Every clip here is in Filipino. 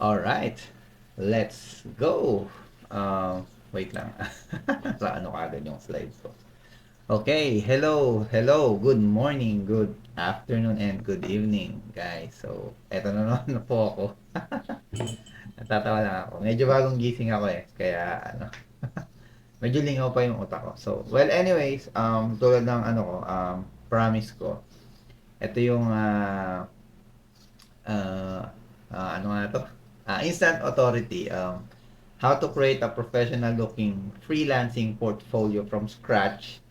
Alright, let's go. Wait lang. Sa ano kagad yung slides ko. Okay, hello, good morning, good afternoon, and good evening, guys. So, eto na naman na po ako. Natatawa lang ako. Medyo bagong gising ako eh. Kaya, medyo lingaw pa yung utak ko. So, well, anyways, tulad ng promise ko, ito yung, uh, ano nga to? Instant Authority. How to create a professional looking freelancing portfolio from scratch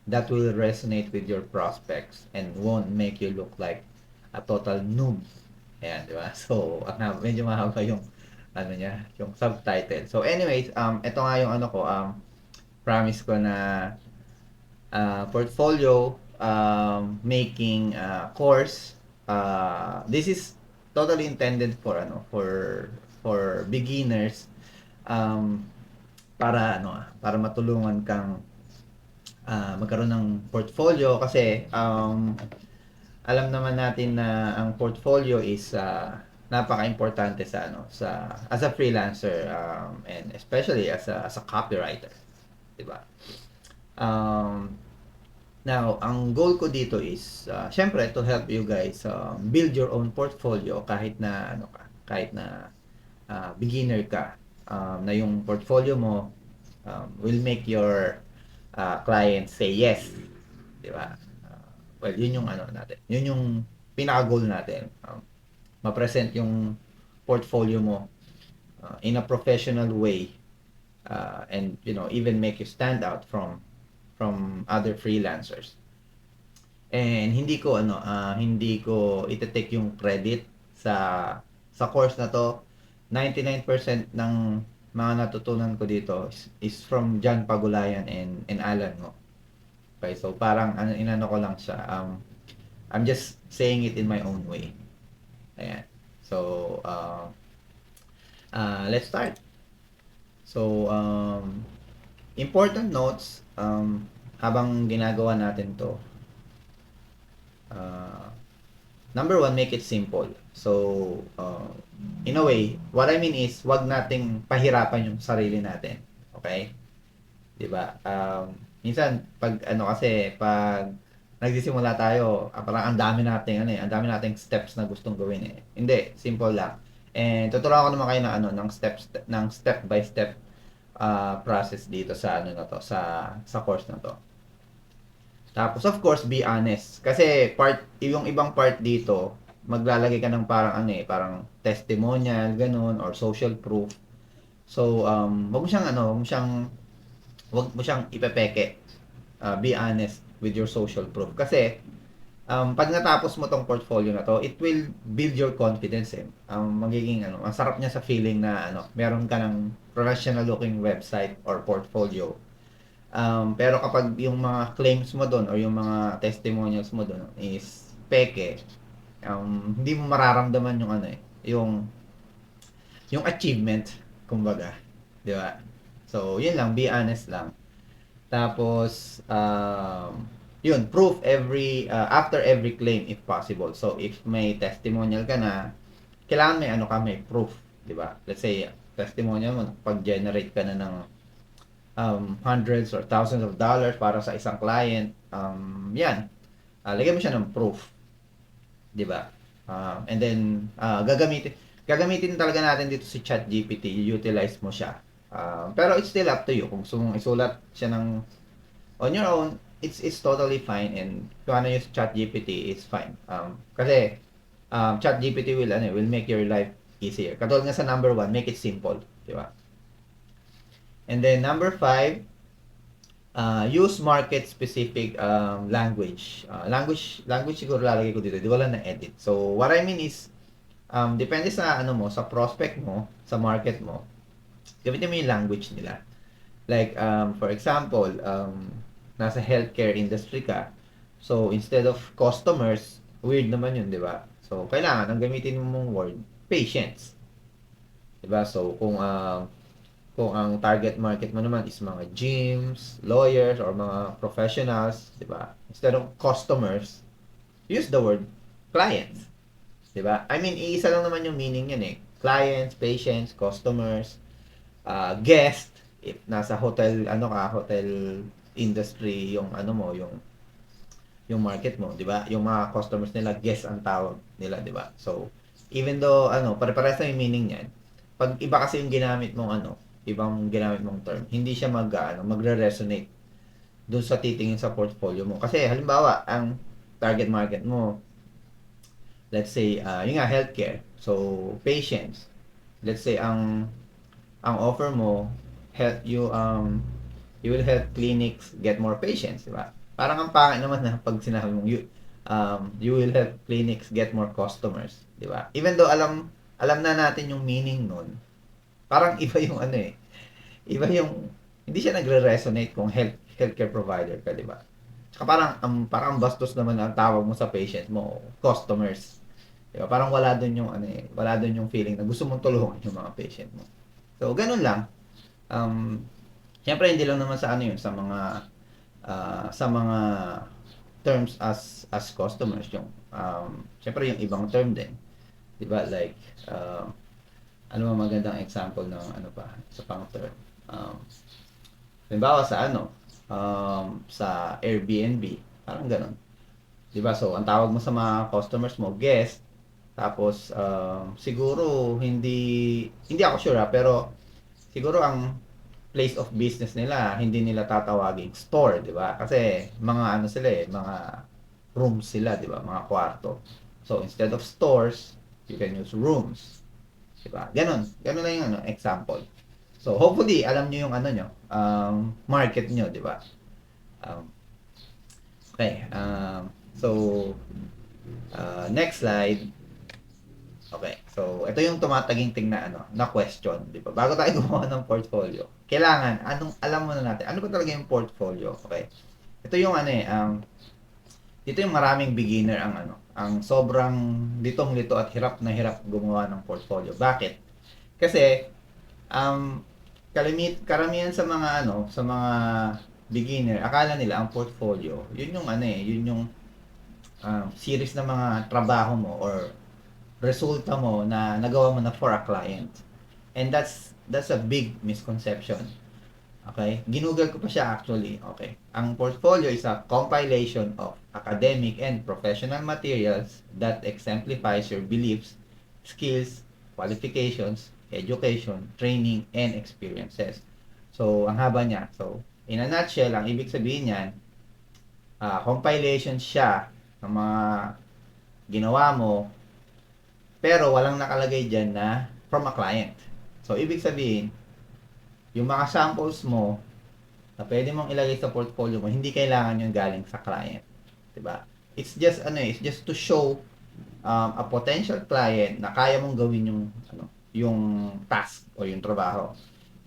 that will resonate with your prospects and won't make you look like a total noob. Ayan, di ba? So, medyo mahaba yung yung subtitle. So, anyways, ito nga yung promise ko na portfolio making course. This is totally intended for for beginners, um, para matulungan kang magkaroon ng portfolio kasi alam naman natin na ang portfolio is napaka-importante sa as a freelancer, and especially as a copywriter, 'di ba? Um, Now, ang goal ko dito is syempre to help you guys build your own portfolio kahit na beginner ka, na yung portfolio mo will make your client say yes, 'di ba? Well, yun yung natin. Yun yung pinaka-goal natin. Ma-present yung portfolio mo in a professional way, and even make you stand out from other freelancers. And hindi ko ite-take yung credit sa course na to. 99% ng mga natutunan ko dito is from John Pagulayan and Alan Ngo. Okay, so parang inano ko lang siya. I'm just saying it in my own way. Ayan. So, let's start. So, important notes, habang ginagawa natin to. Number one, make it simple. So, in a way, what I mean is, wag nating pahirapan yung sarili natin. Okay? 'Di ba? Minsan pag nagsisimula tayo, parang ang dami nating steps na gustong gawin eh. Hindi, simple lang. And tuturuan ko naman kayo ng step by step process dito sa sa course na to. Tapos of course, be honest. Kasi yung ibang part dito, maglalagay ka ng parang testimonial, ganun, or social proof. So, wag mo siyang ipepeke. Be honest with your social proof. Kasi, pag natapos mo tong portfolio na to, it will build your confidence eh. Ang sarap niya sa feeling na meron ka ng professional looking website or portfolio. Pero kapag yung mga claims mo doon or yung mga testimonials mo doon is peke, hindi mo mararamdaman yung achievement, kumbaga, 'di ba? So, yun lang, be honest lang. Tapos, yun, proof after every claim if possible. So, if may testimonial ka na, kailangan may proof, 'di ba? Let's say, testimonial mo, pag-generate ka na ng hundreds or thousands of dollars para sa isang client, yan, lagyan mo siya ng proof, 'di ba? And then gagamitin talaga natin dito si ChatGPT, utilize mo siya. Pero it's still up to you kung gusto mong isulat siya ng on your own. It's totally fine, and kung ano yung ChatGPT is fine. Kasi ChatGPT will make your life easier. Katulad nga sa number one, make it simple, 'di ba? And then number five, use market specific language. Language siguro lalagay ko dito. Di wala na edit. So what I mean is, depende sa sa prospect mo, sa market mo. Gamitin mo yung language nila. Like for example, nasa healthcare industry ka. So instead of customers, weird naman yun, di ba? So kailangan ang gamitin mong word, patients. Di ba? So kung ang target market mo naman is mga gyms, lawyers, or mga professionals, di ba? Instead of customers, use the word clients. Di ba? I mean, iisa lang naman yung meaning yan eh. clients, patients, customers, guest, if nasa hotel, ano ka, hotel industry, yung ano mo, yung market mo, 'di ba? Yung mga customers nila, guest ang tawag nila, 'di ba? So, even though ano, pare-parehas na yung meaning niyan, pag iba kasi yung ginamit mong ano, ibang ginamit mong term, hindi siya magre-resonate doon sa titingin sa portfolio mo. Kasi halimbawa, ang target market mo, let's say, yung nga, healthcare. So, patients. Let's say, ang offer mo, help you, you will help clinics get more patients, di ba? Parang ang pangit naman na pag sinabi mong you will help clinics get more customers, di ba? Even though alam na natin yung meaning nun, parang iba yung ano eh, iba yung, hindi siya nagre-resonate kung healthcare provider ka, di ba? Tsaka parang bastos naman ang tawag mo sa patient mo, customers. Di ba? Parang wala doon yung ano eh, wala doon yung feeling na gusto mong tulungan yung mga patient mo. So, ganun lang. Um, Siyempre hindi lang naman sa ano yun, sa mga terms as customers yung siyempre yung ibang term din, 'di ba? Like ano ba magandang example ng ano pa sa pang term? Halimbawa sa ano, sa Airbnb, parang ganun. 'Di ba? So, ang tawag mo sa mga customers mo, guest, tapos siguro hindi ako sure pero siguro ang place of business nila, hindi nila tatawaging store, 'di ba? Kasi mga ano sila eh, mga rooms sila, 'di ba? Mga kwarto. So instead of stores, you can use rooms, 'di ba? Ganon. Ganon lang yung ano, example. So hopefully alam niyo yung ano nyo, market nyo, 'di ba? Um, okay. So next slide. Okay. So, ito yung tumataginting na ano, na question, 'di ba? Bago tayo gumawa ng portfolio, kailangan alam muna natin, ano ba talaga yung portfolio? Okay. Ito yung ano eh, dito yung maraming beginner ang ano, ang sobrang litong-lito at hirap na hirap gumawa ng portfolio. Bakit? Kasi karamihan sa mga ano, sa mga beginner, akala nila ang portfolio, yun yung ano eh, yun yung series ng mga trabaho mo or resulta mo na nagawa mo na for a client. And that's a big misconception. Okay? Ginugol ko pa siya actually. Okay. Ang portfolio is a compilation of academic and professional materials that exemplifies your beliefs, skills, qualifications, education, training, and experiences. So, ang haba niya. So, in a nutshell, ang ibig sabihin niyan, compilation siya ng mga ginawa mo pero walang nakalagay dyan na from a client. So, ibig sabihin, yung mga samples mo na pwede mong ilagay sa portfolio mo, hindi kailangan yung galing sa client. Diba? It's just, ano it's just to show a potential client na kaya mong gawin yung task o yung trabaho.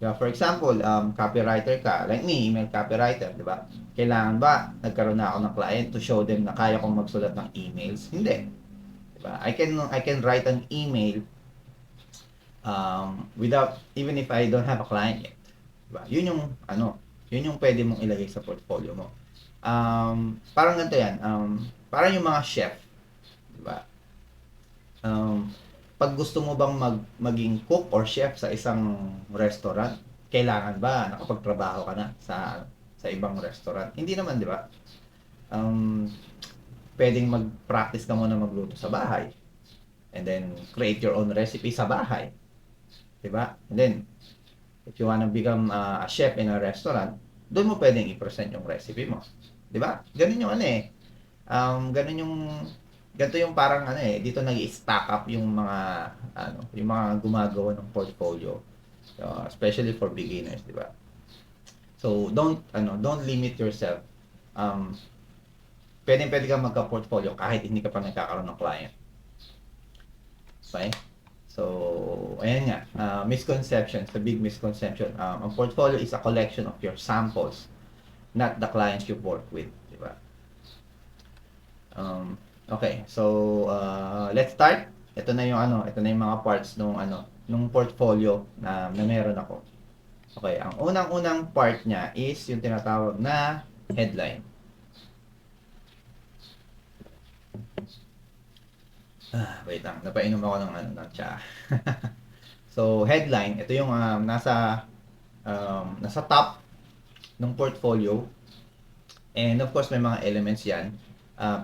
Diba? For example, copywriter ka, like me, email copywriter, diba? Kailangan ba nagkaroon na ako ng client to show them na kaya kong magsulat ng emails? Hindi. Diba? I can write an email without, even if I don't have a client yet. Diba? Yun yung pwede mong ilagay sa portfolio mo. Parang ganito yan, parang yung mga chef, diba? Pag gusto mo bang maging cook or chef sa isang restaurant, kailangan ba nakapagtrabaho ka na sa ibang restaurant? Hindi naman, di ba? Pwedeng mag-practice ka muna magluto sa bahay and then create your own recipe sa bahay. Diba? And then, if you wanna become a chef in a restaurant, doon mo pwedeng i-present yung recipe mo. Diba? Ganun yung ano eh. Ganun yung, ganito yung parang ano eh, dito nag-stack up yung mga, yung mga gumagawa ng portfolio. Especially for beginners, diba? So, don't limit yourself. Pwede kang magka-portfolio kahit hindi ka pa nagkakaroon ng client. Okay? So, ayan nga, misconception, the big misconception. Ang portfolio is a collection of your samples, not the clients you work with, di ba? Okay, so let's start. Ito na yung mga parts nung portfolio na meron ako. Okay, ang unang-unang part niya is yung tinatawag na headline. Wait lang, napainom ako ng tsa. So, headline, ito yung nasa top ng portfolio. And of course, may mga elements yan.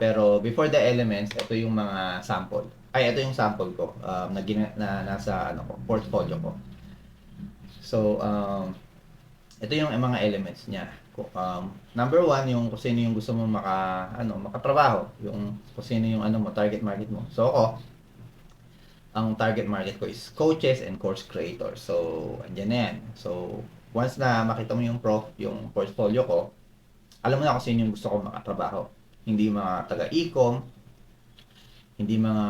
Pero before the elements, ito yung mga sample. Ay, ito yung sample ko na nasa portfolio ko. So, ito yung mga elements niya. Number one, yung kung sino yung gusto mo makatrabaho. Yung kung sino yung target market mo. So, ang target market ko is coaches and course creators. So, andyan na yan. So, once na makita mo yung portfolio ko, alam mo na kung sino yung gusto ko makatrabaho. Hindi mga taga-ecom, hindi mga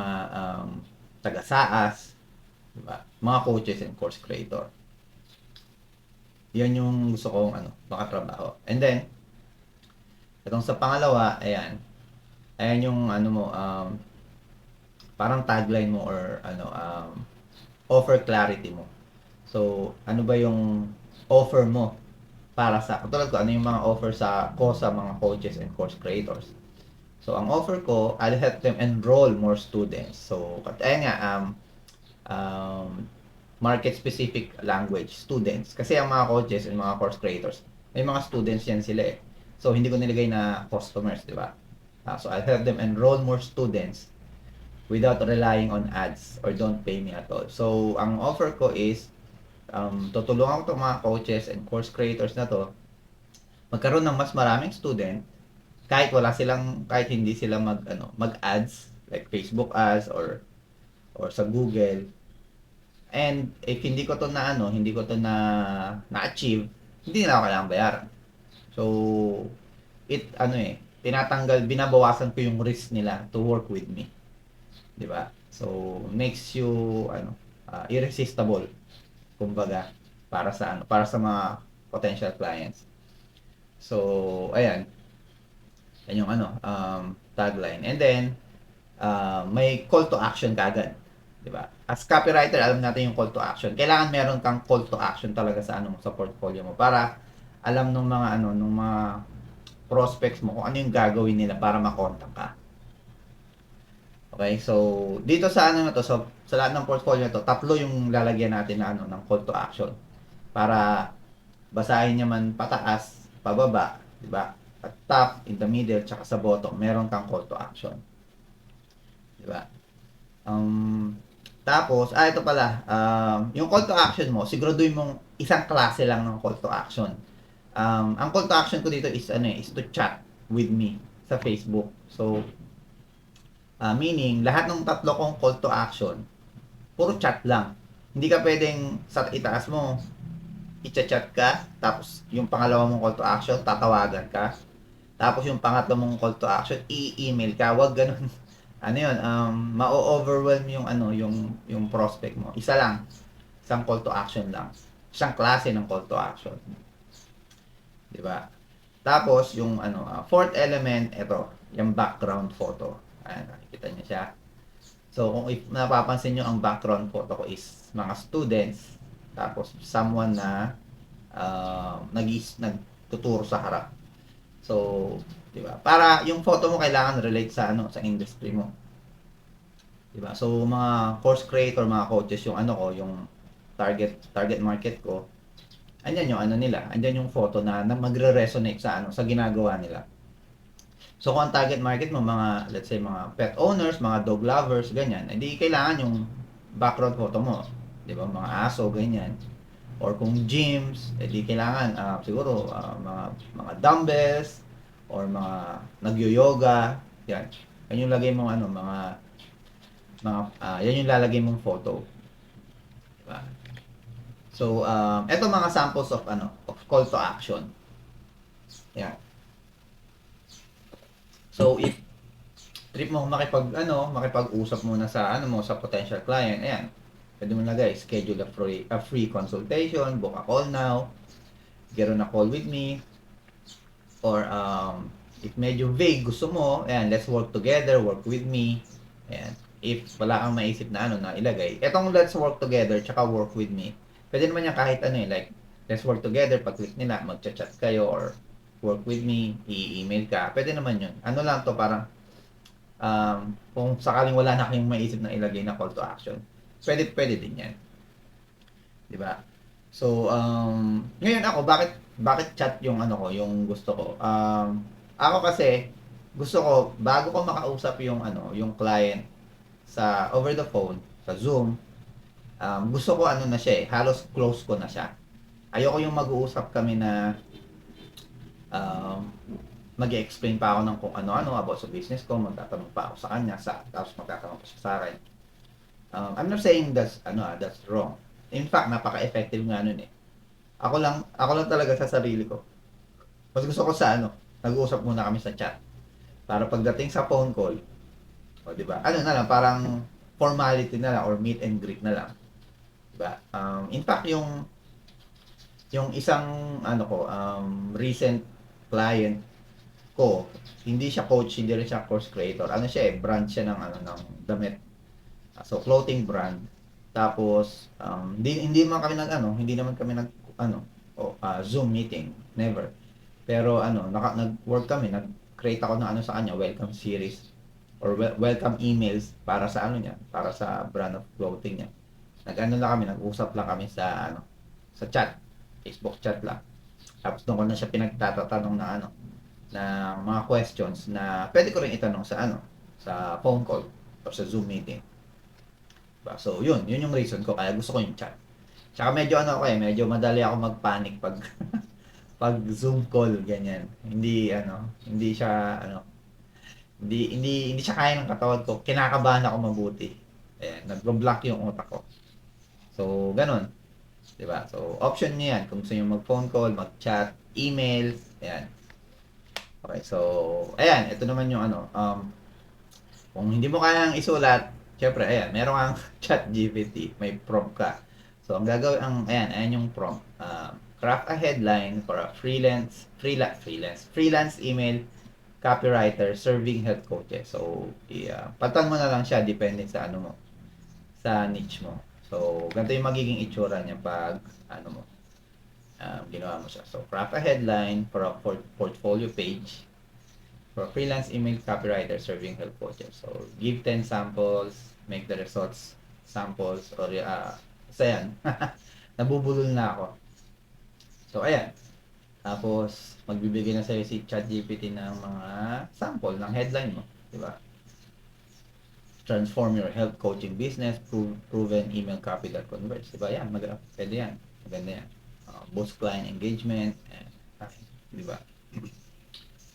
taga-SaaS, diba? Mga coaches and course creator. Yan yung gusto kong makatrabaho. And then, itong sa pangalawa, ayan. Ayan yung parang tagline mo or offer clarity mo. So, ano ba yung offer mo para sa, katulad ko, ano yung mga offer sa mga coaches and course creators. So, ang offer ko, I'll help them enroll more students. So, ayan nga, market-specific language, students. Kasi ang mga coaches and mga course creators, may mga students yan sila eh. So, hindi ko nilagay na customers, di ba? So, I'll help them enroll more students without relying on ads or don't pay me at all. So, ang offer ko is, tutulungan ko itong mga coaches and course creators na to magkaroon ng mas maraming student kahit hindi sila mag-ads like Facebook ads or sa Google. And if hindi ko to na-achieve, hindi na ako kailangang bayaran. So, binabawasan ko yung risk nila to work with me. 'Di ba? So, makes you irresistible kumbaga para sa mga potential clients. So, ayan. Yan yung tagline. And then may call to action kagad, 'di ba? As copywriter, alam natin yung call to action. Kailangan meron kang call to action talaga sa portfolio mo para alam nung mga prospects mo kung ano yung gagawin nila para ma-contact ka. Okay, so dito sa sa lahat ng portfolio to, tatlo yung lalagyan natin ng call to action para basahin niya man pataas, pababa, 'di ba? At top, in the middle, tsaka sa bottom, meron kang call to action. 'Di ba? Tapos, ito pala, yung call to action mo, siguraduhin mong isang klase lang ng call to action. Ang call to action ko dito is to chat with me sa Facebook. So, meaning, lahat ng tatlo kong call to action, puro chat lang. Hindi ka pwedeng sa itaas mo, i-chat ka, tapos yung pangalawa mong call to action, tatawagan ka. Tapos yung pangatlo mong call to action, i-email ka. Wag ganun. Ma-overwhelm yung prospect mo. Isa lang. Isang call to action lang. Isang klase ng call to action. 'Di ba? Tapos yung fourth element, ito, yung background photo. Ayan, nakikita niyo siya. So, kung napapansin niyo, ang background photo ko is mga students, tapos someone na nagtuturo sa harap. So, 'di ba? Para yung photo mo kailangan relate sa industry mo. 'Di ba? So, mga course creator, mga coaches yung yung target market ko. Andiyan yung nila, andiyan yung photo na magre-resonate sa ginagawa nila. So, kung ang target market mo mga let's say mga pet owners, mga dog lovers, ganyan, hindi kailangan yung background photo mo. 'Di ba? Mga aso, ganyan. Or kung gyms, edi kailangan siguro mga dumbbells or mga nagyo-yoga, yan. Yan yung lagay mong yan yung lalagay mong photo. Diba? So, eto mga samples of call to action. Yan. So, if trip mo makipag-usap muna sa sa potential client, ayan. Pwede mo na guys, schedule a free consultation, book a call now, get on a call with me, or if medyo vague gusto mo, ayan, let's work together, work with me, ayan. If wala kang maisip na na ilagay, etong let's work together, tsaka work with me, pwede naman yan kahit like, let's work together, pag-click nila, mag-chat kayo, or work with me, i-email ka, pwede naman yun. Lang to, parang, kung sakaling wala na kayong maisip na ilagay na call to action, pwede din yan. 'di ba? So, ngayon ako bakit chat yung ano ko, yung gusto ko. Ako kasi gusto ko bago ko makausap yung ano, yung client sa over the phone, sa Zoom, gusto ko ano na siya eh, halos close ko na siya. Ayoko yung mag-uusap kami na um, mag-explain pa ako ng kung ano-ano about sa business ko, magtatanong pa ako sa kanya, tapos magtatanong pa siya sa akin. I'm not saying that's wrong. In fact, napaka-effective nga nun eh. Ako lang talaga sa sarili ko. Mas gusto ko sa ano, nag-uusap muna kami sa chat. Para pagdating sa phone call, o di ba? Ano na lang, parang formality na lang or meet and greet na lang. Di ba? In fact, yung isang ano ko, recent client ko, hindi siya coach, hindi rin siya course creator. Ano siya eh, brand siya ng ano ng damit. So clothing brand. Tapos hindi man kami hindi naman kami nag ano, Zoom meeting, never. Pero ano, nag-work kami, nag-create ako ng ano sa kanya, welcome series or welcome emails para sa ano niya, para sa brand of clothing niya. Nag-ano lang kami, nag-usap lang kami sa ano, sa chat, Facebook chat lang. Tapos doon ko na siya pinagtatatanong na ano, ng mga questions na pwede ko rin itanong sa ano, sa phone call or sa Zoom meeting. Diba? So, yun yung reason ko kaya gusto ko yung chat. Tsaka medyo ano ako eh, medyo madali ako mag-panic pag pag Zoom call ganyan. Hindi siya ano, hindi siya kaya ng katawan ko. Kinakabahan ako mabuti. Ayan, nagbo-block yung utak ko. So, ganun. 'Di ba? So, option niyo 'yan kung gusto niyo mag-phone call, mag-chat, email, ayan. Okay, so, ayan, ito naman yung ano, kung hindi mo kayang isulat, syempre, ayan, meron kang chat GPT, may prompt ka. So, ang gagawin, ayan yung prompt. Craft a headline for a freelance email copywriter serving health coaches. So, patan mo na lang siya, depende sa ano mo, sa niche mo. So, ganito yung magiging itsura niya pag, ano mo, ginawa mo siya. So, craft a headline for a portfolio page for a freelance email copywriter serving health coaches. So, give 10 samples, make the results samples, or basta yan. Nabubulol na ako. So, ayan. Tapos, magbibigay na sa'yo si ChatGPT ng mga sample ng headline mo. Diba? Transform your health coaching business, proven email copy that converts. Diba? Yan, pwede yan. Maganda yan. Boost client engagement. Diba?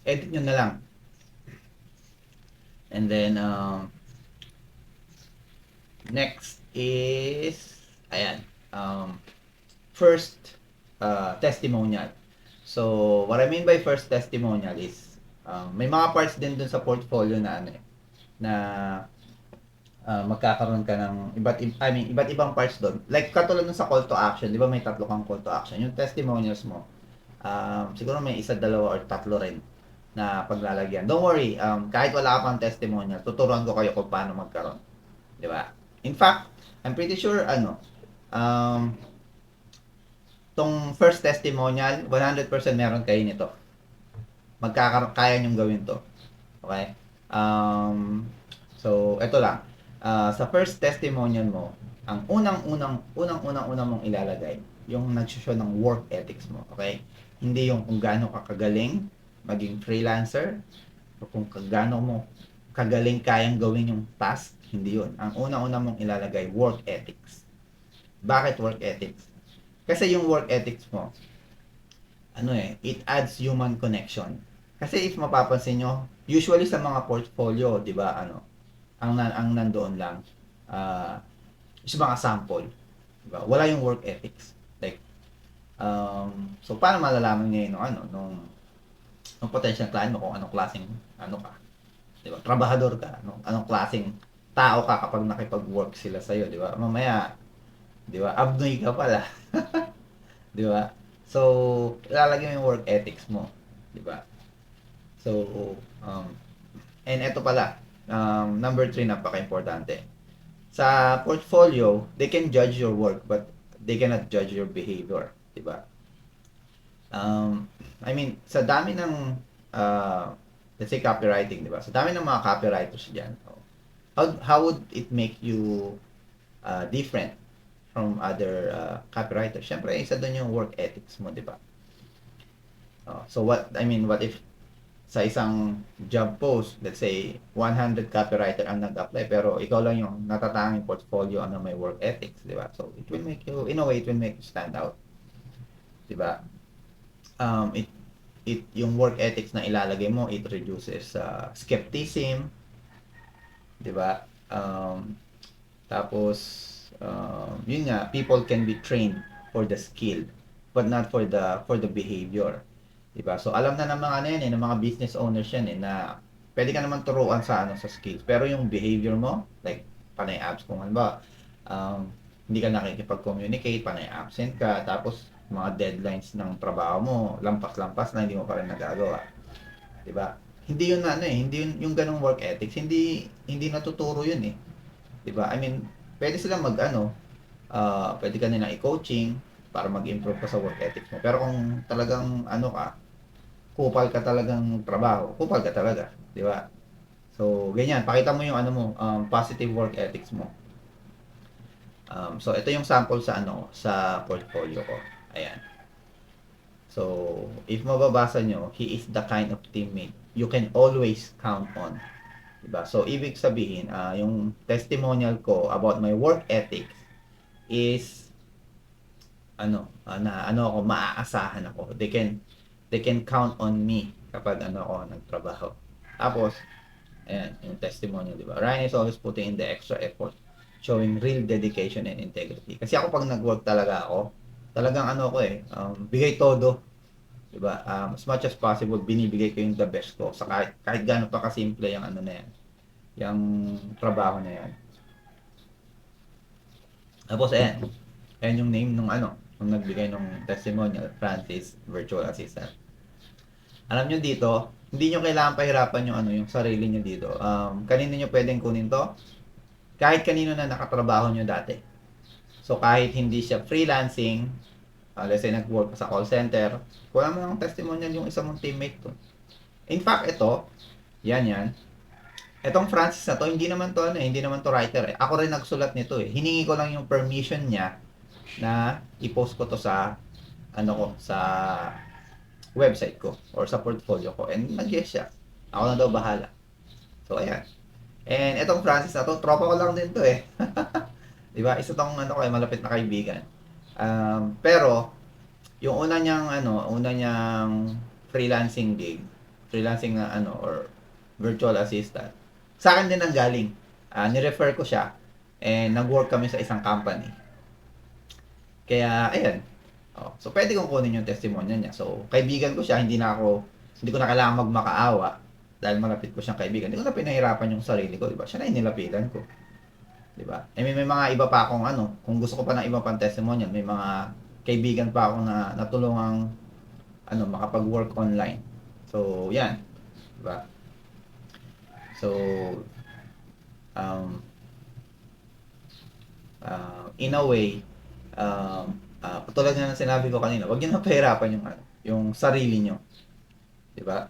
Edit nyo na lang. And then, next is, ayan, first testimonial. So, what I mean by first testimonial is, may mga parts din dun sa portfolio na ano na magkakaroon ka ng iba't ibang parts doon. Like katulad dun sa call to action, 'di ba may tatlo kang call to action. Yung testimonials mo, siguro may isa, dalawa or tatlo rin na paglalagyan. Don't worry, kahit wala ka pang testimonial, tuturuan ko kayo kung paano magkaroon. 'Di ba? In fact, I'm pretty sure um, tong first testimonial, 100% meron kayo nito. Kaya niyong gawin to. Okay? So, ito lang. Sa first testimonial mo, ang unang-unang mong ilalagay, yung nag-show ng work ethics mo. Okay? Hindi yung kung gaano ka kagaling maging freelancer o kung gaano mo kagaling kayang gawin yung task. Hindi yun. Ang unang-unang mong ilalagay, work ethics. Bakit work ethics? Kasi yung work ethics mo, it adds human connection. Kasi if mapapansin nyo, usually sa mga portfolio, di ba, ang nandoon lang, is mga sample. Di ba? Wala yung work ethics. Like, so paano malalaman niya nung potential client mo kung anong klaseng, ka. Di ba? Trabahador ka. Anong klaseng tao ka kapag nakipag-work sila sa'yo, di ba? Mamaya, di ba? Abnoy ka pala. Di ba? So, ilalagay mo yung work ethics mo. Di ba? So, and eto pala, number 3, napaka-importante. Sa portfolio, they can judge your work, but they cannot judge your behavior. Di ba? I mean, sa dami ng, let's say copywriting, di ba? Sa dami ng mga copywriters dyan, how would it make you different from other copywriters. Syempre, isa doon yung work ethics mo, di ba? So what if sa isang job post, let's say 100 copywriter ang nag-apply pero ikaw lang yung natatanging portfolio ano may work ethics, di ba? So it will make you, in a way, it will make you stand out, di ba? It yung work ethics na ilalagay mo, it reduces skepticism, di ba? Tapos yun nga, people can be trained for the skill but not for the behavior. Diba? So alam na ng mga ano yan, ng mga business owners yan na pwede ka naman turuan sa sa skills. Pero yung behavior mo, like panay abs kung ano ba, hindi ka nakikipag-communicate, panay absent ka, tapos mga deadlines ng trabaho mo, lampas-lampas na hindi mo pa rin nagagawa. Diba? Hindi yun hindi yun yung ganong work ethics, hindi natuturo yun eh. Diba? I mean, pwede silang pwede ka nilang i-coaching para mag-improve ka sa work ethics mo. Pero kung talagang kupal ka talagang trabaho, kupal ka talaga, di ba? So, ganyan, pakita mo yung positive work ethics mo. So, ito yung sample sa portfolio ko. Ayan. So, if mababasa nyo, he is the kind of teammate you can always count on. Diba? So, ibig sabihin, yung testimonial ko about my work ethics is maaasahan ako. They can count on me kapag ako nagtrabaho. Tapos, ayan, yung testimonial, di ba? Ryan is always putting in the extra effort, showing real dedication and integrity. Kasi ako pag nag-work talaga ako, talagang bigay todo. Di ba? As much as possible, binibigay ko yung the best ko. Sa kahit gaano pa kasimple yung na yan, yung trabaho na yan. Tapos, ayan yung name nung nung nagbigay ng testimonial, Francis, virtual assistant. Alam nyo dito, hindi nyo kailangan pahirapan yung sarili nyo dito. Kanino nyo pwedeng kunin to? Kahit kanino na nakatrabaho nyo dati. So, kahit hindi siya freelancing, let's say nag-work sa call center, kuha mo ng testimonial yung isang mong teammate to. In fact, ito, yan. Etong Francis na to, hindi naman to writer eh. Ako rin nagsulat nito eh. Hiningi ko lang yung permission niya na i-post ko to sa sa website ko or sa portfolio ko, and nag-yes siya. Ako na daw bahala. So ayan. And etong Francis na to, tropa ko lang din to eh. 'Di ba? Isa tong malapit na kaibigan. Pero yung una niyang freelancing gig, freelancing na or virtual assistant, sa akin din ang galing. Ni-refer ko siya and nag-work kami sa isang company. Kaya ayan, so, pwede kong kunin yung testimonial niya. So, kaibigan ko siya, hindi ko na kailangan magmakaawa dahil malapit ko siyang kaibigan. Hindi ko na pinahirapan yung sarili ko, di ba? Siya na yung nilapitan ko. Di ba? May mga iba pa akong kung gusto ko pa ng iba pang testimonial, may mga kaibigan pa ako na natulungang makapag-work online. So, yan. Di ba? So, in a way, tulad nga ng sinabi ko kanina, wag niyo na pahirapan yung sarili niyo. 'Di ba?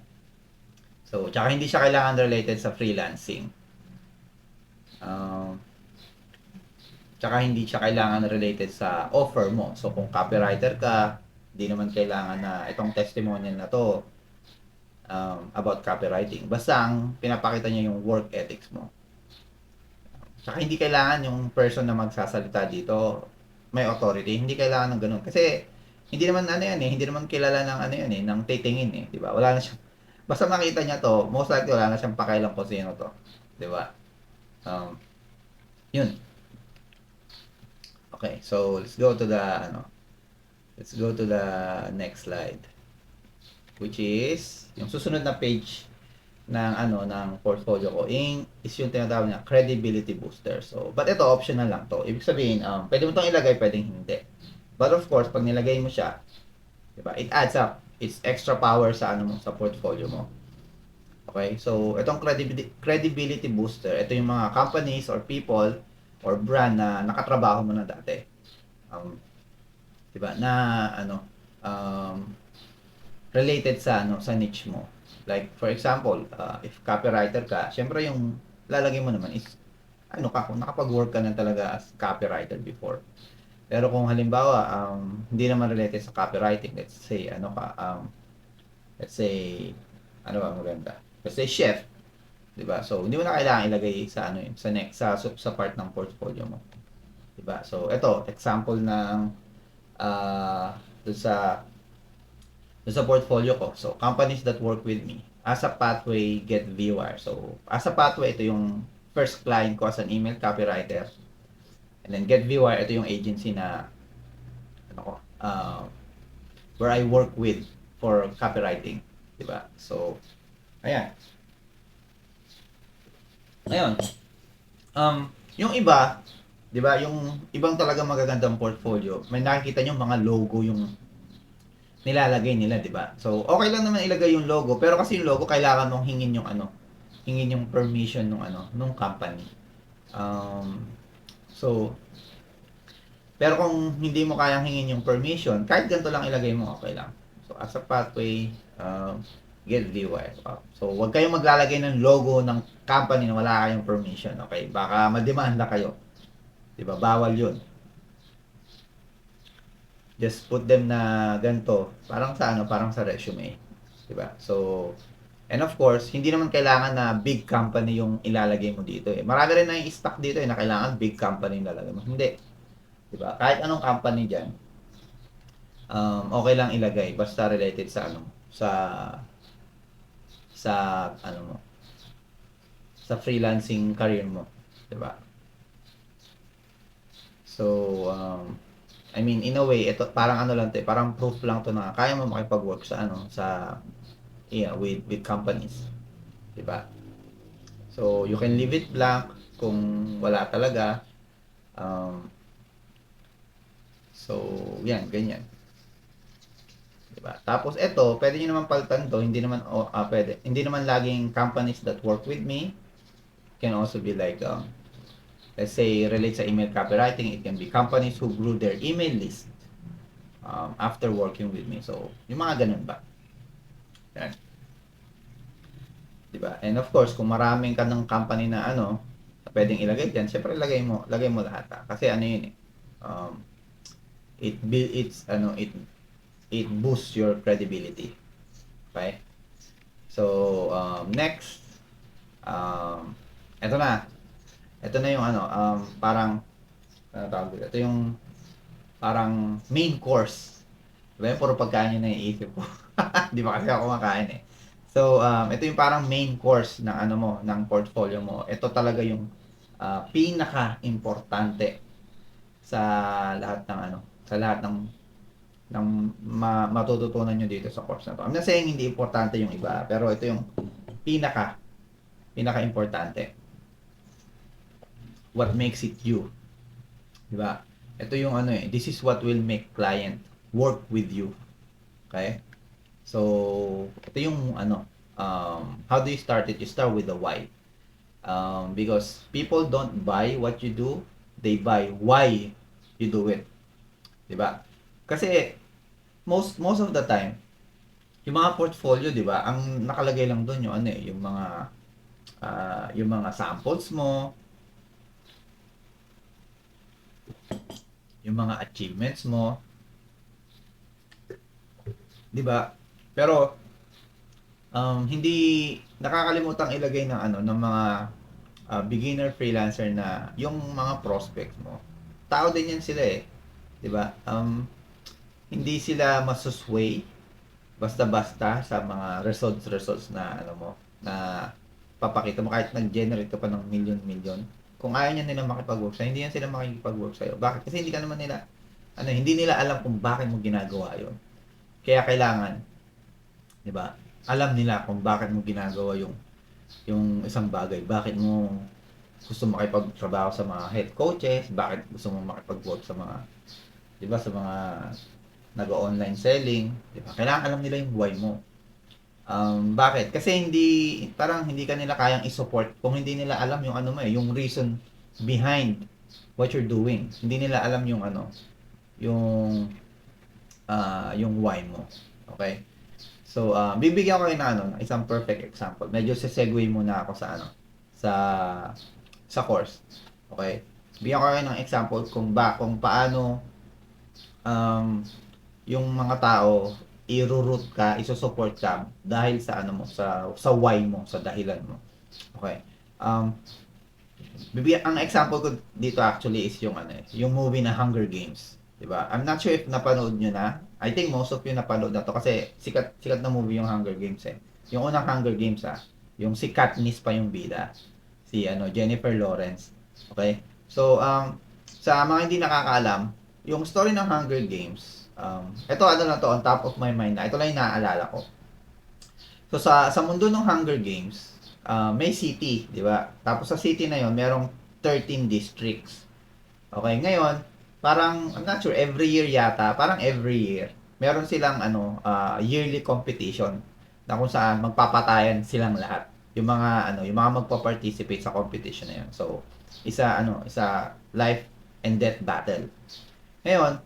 So, tsaka hindi siya kailangan related sa freelancing. Tsaka hindi siya kailangan related sa offer mo. So, kung copywriter ka, hindi naman kailangan na itong testimonial na to about copywriting. Basta ang pinapakita niya yung work ethics mo. Tsaka hindi kailangan yung person na magsasalita dito may authority. Hindi kailangan ng ganun. Kasi hindi naman hindi naman kilala ng ng titingin eh, 'di ba? Wala na siya. Basta makita niya to, most likely wala na siyang pakialam kung sino to, 'di ba? Yun. Okay, so let's go to the next slide. Which is yung susunod na page ng portfolio ko is yung tinatawag na credibility booster. So, but ito optional lang to. Ibig sabihin, pwede mo itong ilagay, pwedeng hindi. But of course, pag nilagay mo siya, diba, it adds up. It's extra power sa sa portfolio mo. Okay? So, itong credibility booster, ito yung mga companies or people or brand na nakatrabaho mo na dati. Diba, na related sa sa niche mo. Like, for example, if copywriter ka, syempre yung lalagay mo naman is, kung nakapag-work ka na talaga as copywriter before. Pero kung halimbawa, hindi naman related sa copywriting, let's say, let's say, ano ba maganda? Let's say chef, 'di ba? So, hindi mo na kailangan ilagay sa ano yun, sa next sa part ng portfolio mo, 'di ba? So, ito example ng dun sa portfolio ko. So, companies that work with me. As a Pathway, Get Viewer. So, as a Pathway, ito yung first client ko as an email copywriter. And then Get Viewer, ito yung agency na ano ko, where I work with for copywriting, 'di ba? So, ayan. Ngayon, yung iba, 'di ba, yung ibang talaga magagandang portfolio, may nakikita nyo mga logo yung nilalagay nila, 'di ba? So, okay lang naman ilagay yung logo, pero kasi yung logo kailangan mong hingin yung hingin yung permission nung company. Um, so, pero kung hindi mo kayang hingin yung permission, kahit ganito lang ilagay mo, okay lang. So, as a Pathway, Get Viewer. So, huwag kayong maglalagay ng logo ng company na wala kayong permission, okay? Baka mademanda kayo. 'Di ba? Bawal 'yun. Just put them na ganito, parang sa parang sa resume, 'di ba? So, and of course, hindi naman kailangan na big company yung ilalagay mo dito eh. Marami rin na i-stock dito eh na kailangan big company yung ilalagay mo. Hindi, 'di ba? Kahit anong company diyan, okay lang ilagay basta related sa sa ano mo, sa freelancing career mo, 'di ba? So, I mean, in a way, ito parang ano lang 'to, parang proof lang 'to na kaya mo makipag-work sa with companies, 'di ba? So, you can leave it blank kung wala talaga. Um, so, yan, ganyan. 'Di ba? Tapos ito, pwede niyo naman palitan 'to, hindi naman pwede. Hindi naman laging companies that work with me. Can also be like let's say relate sa email copywriting, it can be companies who grew their email list after working with me. So, yung mga ganun ba? Yan. 'Di ba? And of course, kung maraming ka ng company na pwedeng ilagay diyan, syempre lagay mo lahat. Kasi ano 'yun eh. Um, it build it's ano it boosts your credibility. Okay? So, next ito na. Ito na yung parang tawag dito. Ito yung parang main course. Diba? Puro pagkain yung naiisip ko. Di ba kasi ako kumakain eh. So, ito yung parang main course ng ng portfolio mo. Ito talaga yung pinaka-importante sa lahat ng sa lahat ng matututunan nyo dito sa course na to. I'm not saying hindi importante yung iba, pero ito yung pinaka-importante. What makes it you. Di ba? Ito yung this is what will make client work with you. Okay? So, ito yung how do you start it? You start with the why. Because people don't buy what you do, they buy why you do it. 'Di ba? Kasi most of the time, yung mga portfolio, 'di ba? Ang nakalagay lang doon yung yung mga samples mo, yung mga achievements mo, 'di ba? Pero hindi nakakalimutang ilagay ng ng mga beginner freelancer na yung mga prospect mo. Tao din yan sila eh. 'Di ba? Hindi sila masusway basta-basta sa mga results na mo na papakita mo kahit nag-generate ka pa ng million. Kung ayaw niya nila makipag-work sa'yo, hindi yan sila makikipag-work sa'yo. Bakit? Kasi hindi ka naman nila hindi nila alam kung bakit mo ginagawa 'yon. Kaya kailangan, 'di ba? Alam nila kung bakit mo ginagawa yung isang bagay. Bakit mo gusto makipagtrabaho sa mga head coaches, bakit gusto mo makipag-work sa mga 'di ba sa mga nag-online selling, 'di ba? Kailangan alam nila yung why mo. Bakit? Kasi parang hindi ka nila kayang i-support kung hindi nila alam yung yung reason behind what you're doing. Hindi nila alam yung yung yung why mo. Okay? So, bibigyan ko kayo ng isang perfect example. Medyo segue muna ako sa sa course. Okay? Bigyan ko kayo ng example kung paano um, yung mga tao i-root ka, iso-support ka dahil sa ano mo, sa why mo, sa dahilan mo. Okay. Um, ang example ko dito actually is yung ano, yung movie na Hunger Games, 'di ba? I'm not sure if napanood niyo na. I think most of you napanood na to kasi sikat sikat na movie yung Hunger Games eh. Yung unang Hunger Games yung si Katniss pa yung bida. Si ano, Jennifer Lawrence. Okay? So, sa mga hindi nakakaalam, yung story ng Hunger Games, ito ano lang to on top of my mind na ito lang yung naaalala ko. So sa mundo ng Hunger Games, may city, 'di ba? Tapos sa city na 'yon, merong 13 districts. Okay, ngayon, parang I'm not sure every year yata, parang every year, meron silang ano, yearly competition na kung saan magpapatayan silang lahat. Yung mga ano, yung mga magpa-participate sa competition na 'yon. So, isa life and death battle. Ngayon,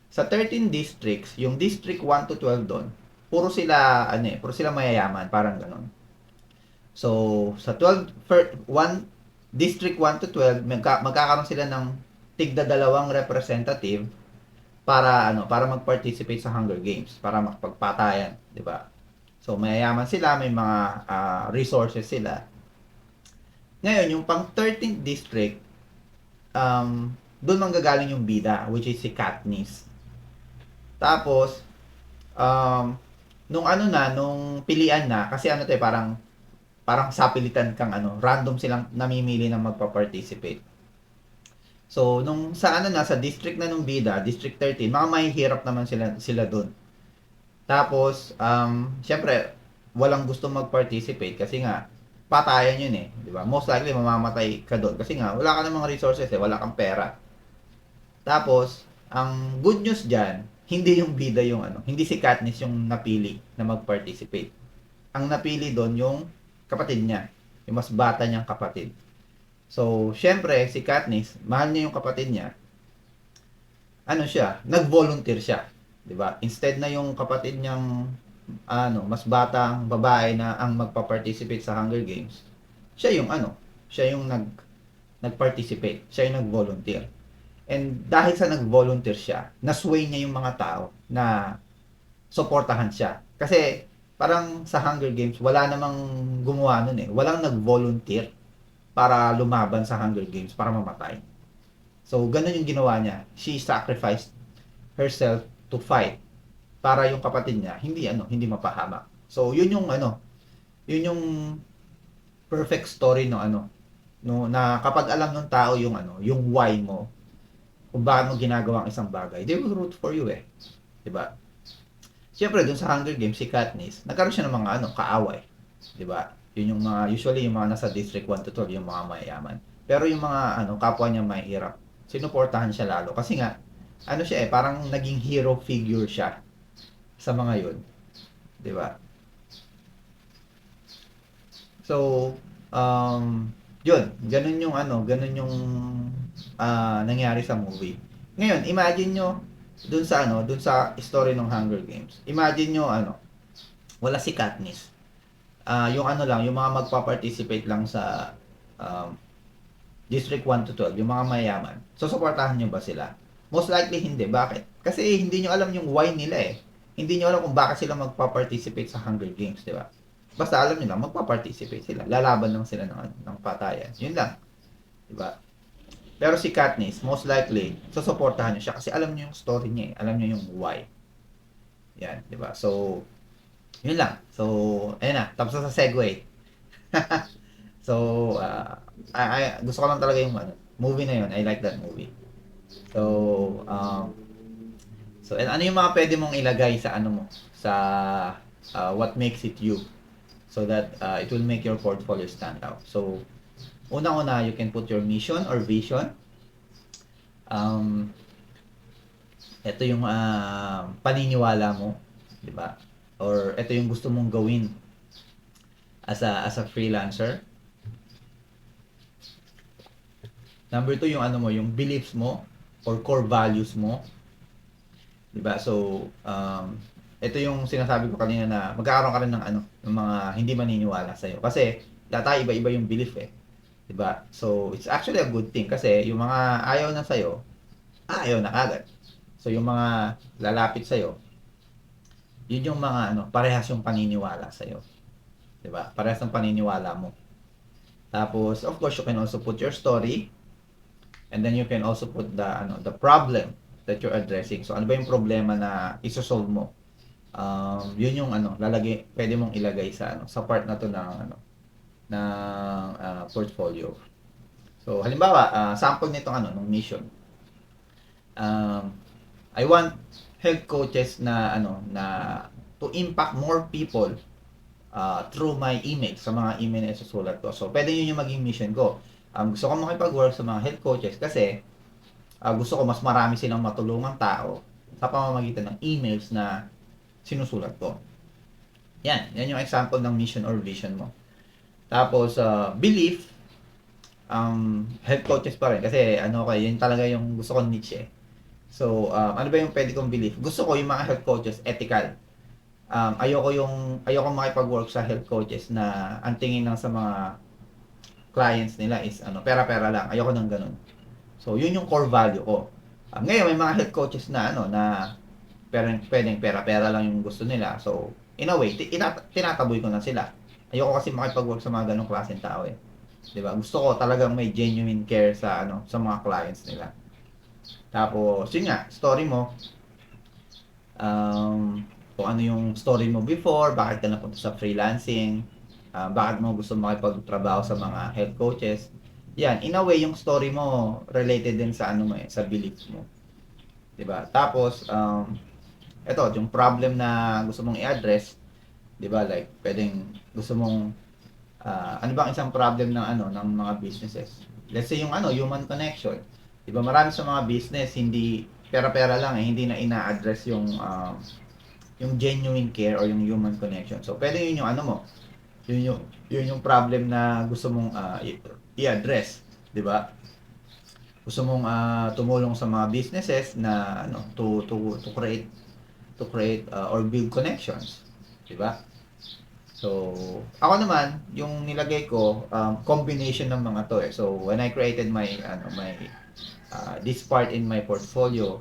sa 13 districts, yung district 1 to 12 doon, puro sila mayayaman, parang ganun. So, sa 1 district 1 to 12, magkakaroon sila ng tigda dalawang representative para mag-participate sa Hunger Games, para makapagpatayan, 'di ba? So, mayayaman sila, may mga resources sila. Ngayon, yung pang 13th district, doon manggagaling yung bida, which is si Katniss. Tapos, um, nung pilian na, kasi ano 'to parang sapilitan kang ano, random silang namimili na magpa-participate. So, nung sa ano na, sa district na nung bida, District 13, mga mahihirap naman sila doon. Tapos, syempre, walang gusto mag-participate kasi nga, patayan yun eh. Di ba? Most likely, mamamatay ka doon. Kasi nga, wala ka ng mga resources eh, wala kang pera. Tapos, ang good news dyan, hindi yung bida yung ano, hindi si Katniss yung napili na mag-participate. Ang napili doon yung kapatid niya, yung mas bata niyang kapatid. So, syempre, si Katniss, mahal niya yung kapatid niya. Ano siya, nag-volunteer siya, 'di ba? Instead na yung kapatid niyang ano, mas batang babae na ang magpa-participate sa Hunger Games, siya yung ano, siya yung nag-participate, siya yung nag-volunteer. And dahil sa nag-volunteer siya, nasway niya yung mga tao na suportahan siya. Kasi parang sa Hunger Games, wala namang gumawa nun eh. Walang nag-volunteer para lumaban sa Hunger Games para mamatay. So, ganun yung ginawa niya. She sacrificed herself to fight para yung kapatid niya hindi mapahamak. So, yun yung ano, yun yung perfect story no ano, no na kapag alam ng tao yung ano, yung why mo, kung bakit mo ginagawa ang isang bagay, they will root for you eh. 'Di ba? Siyempre dun sa Hunger Games si Katniss, nagkaroon siya ng mga ano, kaaway, 'di ba? Yun yung mga usually yung mga nasa District 1 to 12, yung mga mayayaman. Pero yung mga ano, kapwa niya mahihirap, sinuportahan siya lalo kasi nga ano siya eh, parang naging hero figure siya sa mga yun, 'di ba? So, yun, ganun yung nangyari sa movie. Ngayon, imagine nyo dun sa story ng Hunger Games. Imagine nyo wala si Katniss. Yung ano lang, yung mga magpa-participate lang sa um, District 1 to 12, yung mga mayaman. So, supportahan nyo ba sila? Most likely hindi. Bakit? Kasi hindi nyo alam yung why nila eh. Hindi nyo alam kung bakit sila magpa-participate sa Hunger Games, di ba? Basta alam nyo lang, magpa-participate sila. Lalaban lang sila ng patayan. Yun lang. Di ba? Pero si Katniss, most likely, susuportahan nyo siya kasi alam nyo yung story niya eh. Alam nyo yung why. Yan, di ba? So, yun lang. So, ayun na. Tapos na sa segue. So, gusto ko lang talaga yung movie na yun. I like that movie. So, ano yung mga pwede mong ilagay sa ano mo? Sa what makes it you? So that it will make your portfolio stand out. So, unang-una, you can put your mission or vision. Ito yung paniniwala mo, di ba? Or ito yung gusto mong gawin as a freelancer. Number two, yung ano mo, yung beliefs mo or core values mo. Di ba? So, ito yung sinasabi ko kanina na magkakaroon ka rin ng ng mga hindi maniniwala sa iyo kasi data iba-iba yung belief eh. 'Di ba? So, it's actually a good thing kasi yung mga ayaw na sa iyo, ayaw na kagad. So yung mga lalapit sa iyo, yun yung mga parehas yung paniniwala sa iyo, 'di ba? Parehas ng paniniwala mo. Tapos of course you can also put your story, and then you can also put the problem that you're addressing. So ano ba yung problema na iso-solve mo? Yun yung pwede mong ilagay sa sa part na to ng portfolio. So halimbawa, sample nitong ng mission. I want health coaches na to impact more people through my email, sa mga email na isusulat ko. So pwede yun yung maging mission ko. Gusto ko makipag-work sa mga health coaches kasi gusto ko mas marami silang matulungang tao sa pamamagitan ng emails na sinusulat ko. Yan yung example ng mission or vision mo. Tapos, belief, health coaches pa rin kasi yun talaga yung gusto kong niche eh. So, ano ba yung pwede kong belief? Gusto ko yung mga health coaches ethical. Ayoko makipag-work sa health coaches na ang tingin lang sa mga clients nila is pera-pera lang. Ayoko nang ganun. So, yun yung core value ko. Ngayon, may mga health coaches na na pwedeng pera-pera lang yung gusto nila. So, in a way, tinataboy ko na sila. Ayoko kasi makipag-work sa mga ganong klaseng tao eh. 'Di ba? Gusto ko talagang may genuine care sa sa mga clients nila. Tapos, yun nga, story mo. Kung ano yung story mo before, bakit ka napunta sa freelancing, bakit mo gusto makipagtrabaho sa mga health coaches. Yan, in a way, yung story mo related din sa sa beliefs mo. 'Di ba? Tapos, ito, yung problem na gusto mong i-address, 'di ba? Like, pwedeng gusto mong ano bang isang problem ng ng mga businesses? Let's say yung human connection. 'Di ba? Marami sa mga business hindi pera-pera lang eh, hindi na ina-address yung genuine care or yung human connection. So, pwede yun yung mo, yun yung problem na gusto mong i-address, 'di ba? Gusto mong tumulong sa mga businesses na to create or build connections, 'di ba? So, ako naman, yung nilagay ko combination ng mga to eh. So, when I created my this part in my portfolio,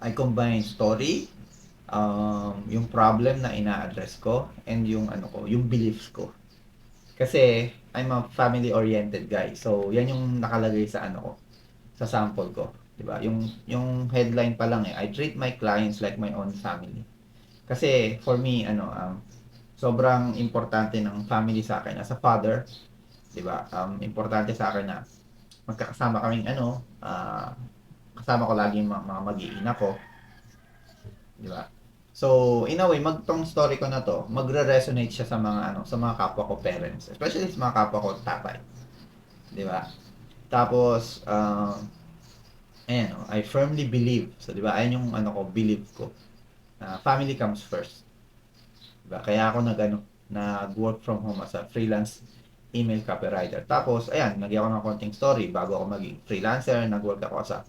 I combine story, yung problem na ina-address ko, and yung yung beliefs ko. Kasi I'm a family-oriented guy. So, yan yung nakalagay sa ko, sa sample ko, 'di ba? Yung headline pa lang eh, I treat my clients like my own family. Kasi for me sobrang importante ng family sa akin as a father, 'di ba? Importante sa akin na magkakasama kaming kasama ko lagi yung mga mag-iina ko, 'di ba? So, in a way, tong story ko na to, magre-resonate siya sa mga sa mga kapwa ko parents, especially sa mga kapwa ko tatay, 'di ba? Tapos ayan, I firmly believe. So, 'di ba? Ayun yung belief ko. Family comes first. 'Di ba? Kaya ako nag-work from home as a freelance email copywriter. Tapos, ayan, nagyan ako ng konting story bago ako maging freelancer, nag-work ako sa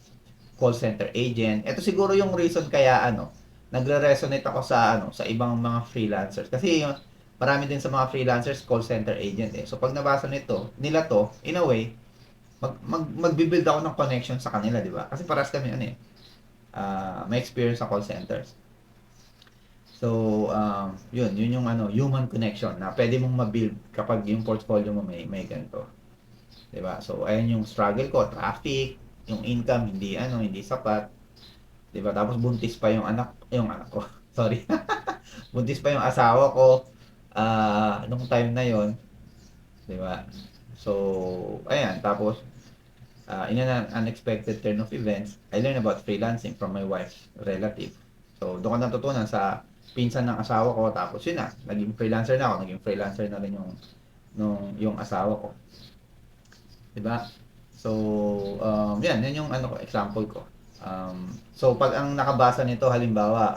call center agent. Ito siguro yung reason kaya nagre-resonate ako sa ibang mga freelancers kasi marami din sa mga freelancers call center agent eh. So pag nabasa nila to, in a way, magbi-build ako ng connection sa kanila, di ba? Kasi paras kami may experience sa call centers. So, yun yung human connection na pwede mong ma-build kapag yung portfolio mo may ganito. 'Di ba? So, ayun yung struggle ko, traffic, yung income hindi sapat. 'Di ba? Tapos buntis pa yung anak ko. Sorry. Buntis pa yung asawa ko nung time na yon, 'di ba? So, ayan, tapos in an unexpected turn of events, I learned about freelancing from my wife's relative. So, doon ko natutunan sa pinsan ng asawa ko, tapos yun na, naging freelancer na ako, naging freelancer na rin yung asawa ko. 'Di ba? So, yan yung example ko. So pag ang nakabasa nito halimbawa,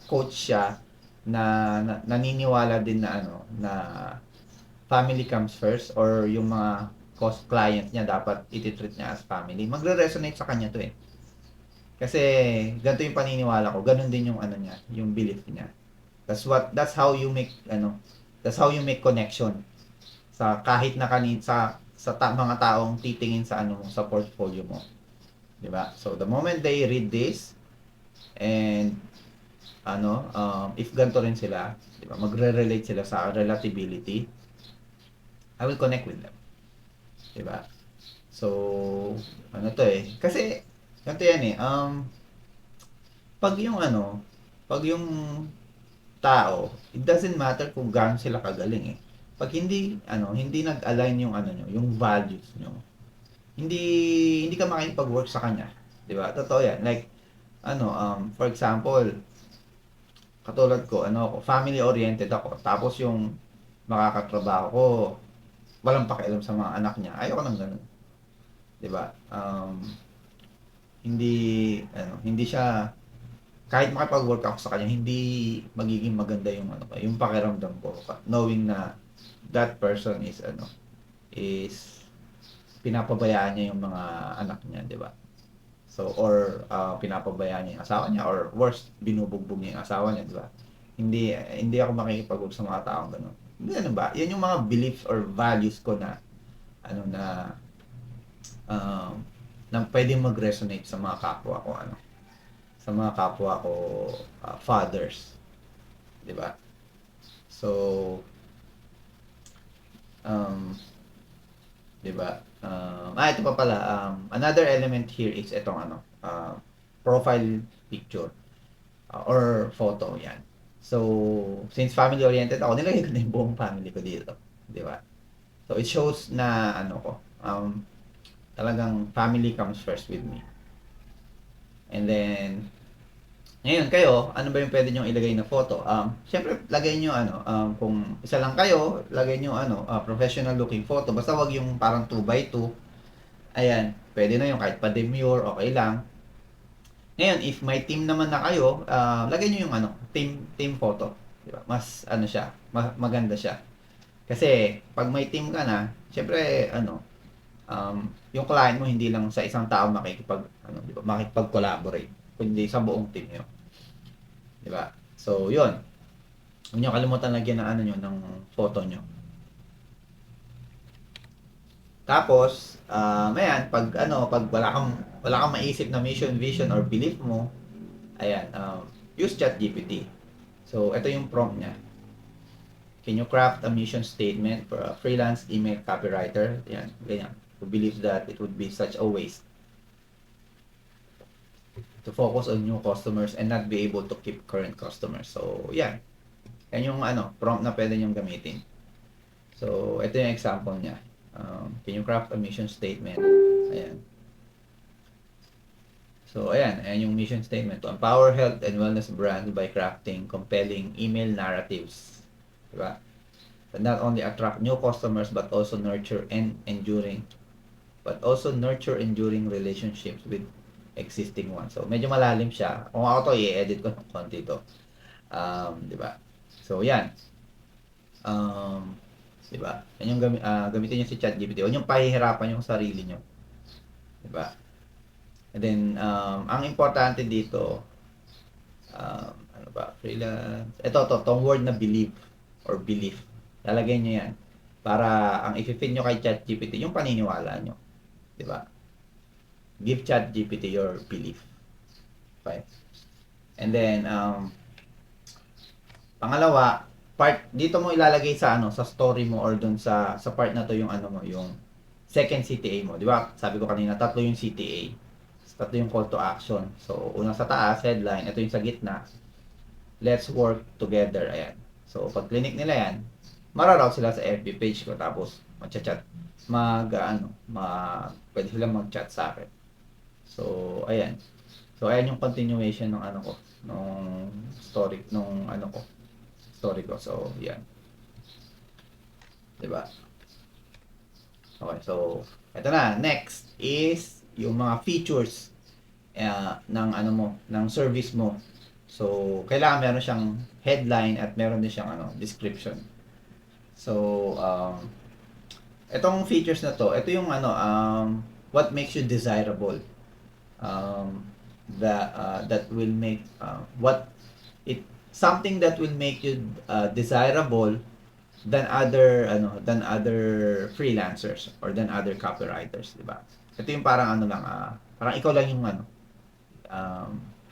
coach siya na naniniwala din na family comes first or yung mga client niya dapat i-treat niya as family. Magre-resonate sa kanya 'to eh. Kasi ganito yung paniniwala ko, ganun din yung niya, yung belief niya. That's how you make connection sa kahit na mga taong titingin sa sa portfolio mo. 'di ba? So the moment they read this and if ganito rin sila, 'di ba? Magre-relate sila sa relatability, I will connect with them, 'di ba? So ano to eh, kasi ganito yan eh, pag yung pag yung tao, it doesn't matter kung gaano sila kagaling eh. Pag hindi nag-align yung nyo, yung values nyo, hindi hindi ka makikipag-work sa kanya, 'di ba? Totoo 'yan. Like for example, katulad ko, ako, family oriented ako. Tapos yung makakatrabaho ko, walang pakialam sa mga anak niya. Ayoko nang ganun, 'di ba? Hindi hindi siya kahit makipag-work ako sa kanya, hindi magiging maganda yung yung pakiramdam ko knowing na that person is pinapabayaan niya yung mga anak niya, 'di ba? So or pinapabayaan niya yung asawa niya or worst, binubugbog niya yung asawa niya, 'di ba? Hindi ako makikipag-work sa mga taong ganun. Ganun ba? Yan yung mga beliefs or values ko na ano na um, na pwedeng mag-resonate sa mga kapwa ko sa mga kapwa ko fathers, 'di ba? So um 'di ba? Ito pa pala, another element here is itong profile picture or photo, yan. So, since family oriented ako, nilagay ko na yung buong family ko dito, 'di ba? So, it shows na talagang family comes first with me. And then ngayon kayo, ano ba yung pwede nyo ilagay na photo? Syempre, lagay nyo kung isa lang kayo, lagay nyo professional looking photo. Basta wag yung parang 2x2. Ayan, pwede na yung kahit pa demure, okay lang. Ngayon, if may team naman na kayo, lagay nyo yung team photo. Diba? Mas siya, maganda siya. Kasi pag may team ka na, syempre yung client mo hindi lang sa isang tao diba, makikipag-collaborate, kundi sa buong team nyo. 'Di ba? So, 'yun. Huwag niyo kalimutan lagyan ng niyo ng photo niyo. Tapos, ayan, pag wala kang maisip na mission, vision or belief mo, ayan, use ChatGPT. So, ito yung prompt niya. Can you craft a mission statement for a freelance email copywriter? Yan, ganyan. Who believes that it would be such a waste to focus on new customers and not be able to keep current customers. So, yan. Yan yung prompt na pwede niyong gamitin. So, ito yung example niya. Can you craft a mission statement? Ayan. So, ayan yung mission statement. To empower health and wellness brands by crafting compelling email narratives. Diba? That not only attract new customers but also nurture enduring relationships with existing ones. So, medyo malalim siya. Kung ako to, i-edit ko ng konti to. Diba? So, yan. 'Di ba? Yan yung gamitin niyo si ChatGPT. Huwag niyong pahihirapan yung sarili niyo. 'Di ba? And then ang importante dito ano ba? Freelance. Tong word na believe or belief. Lalagay niyo 'yan para ang i-feed niyo kay ChatGPT yung paniniwala niyo. 'Di ba? Give ChatGPT your belief. Okay? And then pangalawa, dito mo ilalagay sa sa story mo or dun sa part na to yung yung second CTA mo, di ba? Sabi ko kanina, tatlo yung CTA. Tatlo yung call to action. So, una sa taas, headline, ito yung sa gitna. Let's work together, ayan. So, pag clinic nila yan, mararoute sila sa FB page ko tapos magcha-chat. Pwede silang mag-chat sa akin. So, ayan. So, ayan yung continuation ng ko, nung story, nung story ko. So, yan. 'Di ba? Okay, so ito na. Next is yung mga features ng ng service mo. So, kailangan meron siyang headline at meron din siyang description. So, itong features na to, ito yung what makes you desirable. That will make something that will make you desirable than other freelancers or than other copywriters, di ba? Ito yung parang Parang ikaw lang yung ano,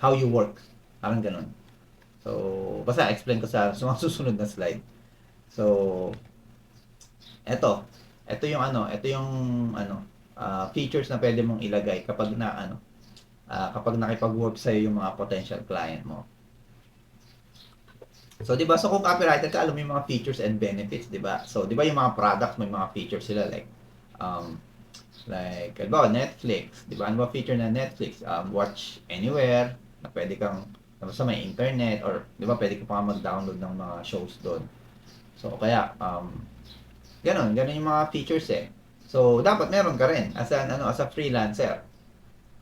how you work. Parang ganun. So, basta explain ko sa susunod na slide. So, eto. Ito yung ano, features na pwede mong ilagay kapag kapag nakipag-work sa yung mga potential client mo. So, 'di ba? So, kung copywriter ka, alam mo yung mga features and benefits, 'di ba? So, 'di ba yung mga products may mga features sila um halimbawa, Netflix, 'di ba? Ano ba feature na Netflix? Watch anywhere, na pwede kang basta may internet or 'di ba pwede ka pa mag-download ng mga shows doon. So, kaya ganun yung mga features eh. So, dapat meron ka rin as a freelancer.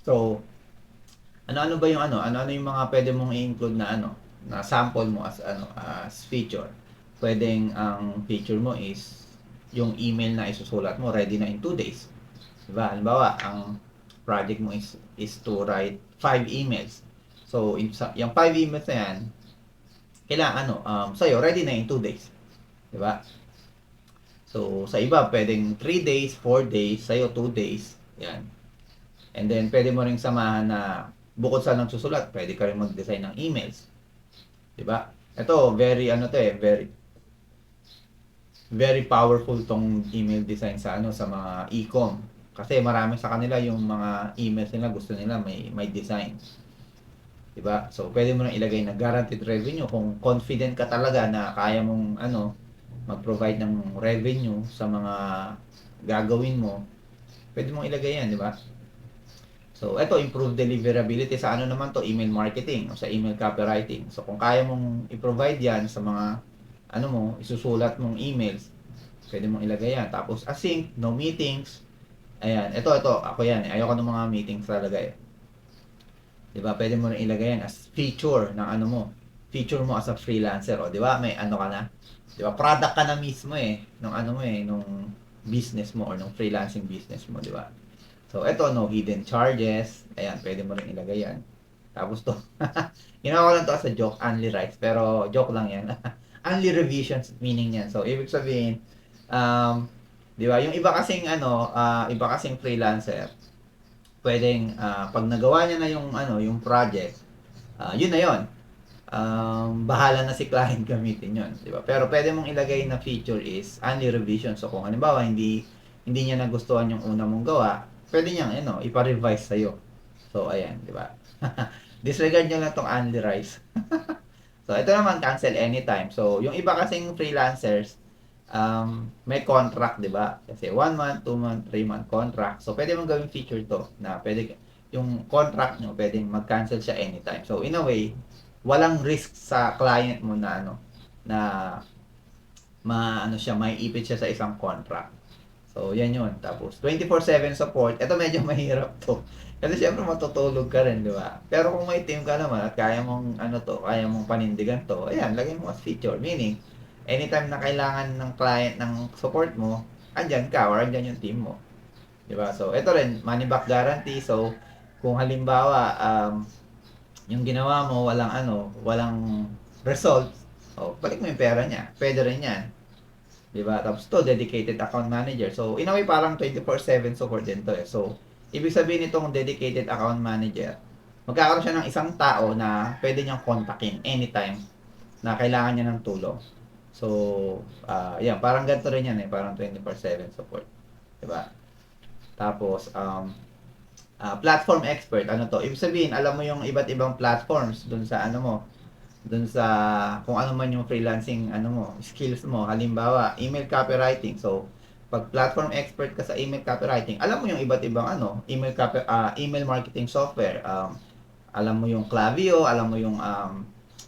So, ano-ano ba yung ano-ano yung mga pwede mong i-include na na sample mo as feature. Pwedeng ang feature mo is yung email na isusulat mo ready na in 2 days. Diba? Halimbawa, ang project mo is to write 5 emails. So, yung 5 emails na yan, kailangan sa'yo, ready na in 2 days. Diba? So, sa iba, pwedeng 3 days, 4 days, sa'yo 2 days. Yan. And then, pwede mo ring samahan na bukod sa nagsusulat, pwede ka rin mag-design ng emails. Diba? Ito, very very powerful tong email design sa mga e-com. Kasi marami sa kanila yung mga emails nila gusto nila may design. 'Di ba? So pwede mo nang ilagay na guaranteed revenue kung confident ka talaga na kaya mong mag-provide ng revenue sa mga gagawin mo. Pwede mong ilagay 'yan, 'di ba? So ito improve deliverability sa naman to email marketing o sa email copywriting. So kung kaya mong i-provide 'yan sa mga isusulat mong emails, pwede mong ilagay 'yan. Tapos async, no meetings. Ayan, ito, ako yan. Ayoko ng mga meetings talaga eh. 'Di ba? Pwede mo rin ilagay yan as feature ng feature mo as a freelancer, o 'di ba? May ka na. 'Di ba? Product ka na mismo eh nung nung business mo or nung freelancing business mo, 'di ba? So, ito no hidden charges. Ayan, pwede mo rin ilagay yan. Tapos to, ginawa ko lang to as a joke, only rights, pero joke lang yan. Only revisions meaning niyan. So, ibig sabihin, 'di ba? Yung iba kasing freelancer, pwedeng pag nagawa niya na yung project, yun na yun. Bahala na si client gamitin yun, 'di ba? Pero pwede mong ilagay na feature is only revision. So kung halimbawa hindi niya nagustuhan yung una mong gawa, pwede niyang ipa-revise sa iyo. So ayan, 'di ba? Disregard niyo lang tong only rise. So ito naman cancel anytime. So yung iba kasing freelancers, may contract, 'di ba? Kasi 1 month, 2 month, 3 month contract. So pwede mong gawing feature to na pwede yung contract nyo, pwedeng mag-cancel siya anytime. So in a way, walang risk sa client mo na na may ipit siya sa isang contract. So yan yun. Tapos 24/7 support. Ito medyo mahirap to. Kasi syempre matutulog ka rin, di ba? Pero kung may team ka naman at kaya mong kaya mong panindigan to, ayan, lagay mo as feature. Meaning, anytime na kailangan ng client ng support mo, andyan ka or andyan yung team mo. Di ba? So, ito rin, money back guarantee. So, kung halimbawa, yung ginawa mo, walang results, balik mo yung pera niya. Pwede rin yan. Di ba? Tapos to, dedicated account manager. So, in a way, parang 24/7 support din to eh. So, ibig sabihin nitong dedicated account manager, magkakaroon siya ng isang tao na pwede niyang kontakin anytime na kailangan niya ng tulong. So, yan, parang ganito rin yan eh, parang 24/7 support. Diba? Tapos, platform expert, Ibig sabihin, alam mo yung iba't ibang platforms dun sa dun sa kung ano man yung freelancing skills mo. Halimbawa, email copywriting. So, pag platform expert ka sa email copywriting, alam mo yung iba't ibang email marketing software. Alam mo yung Klaviyo, alam mo yung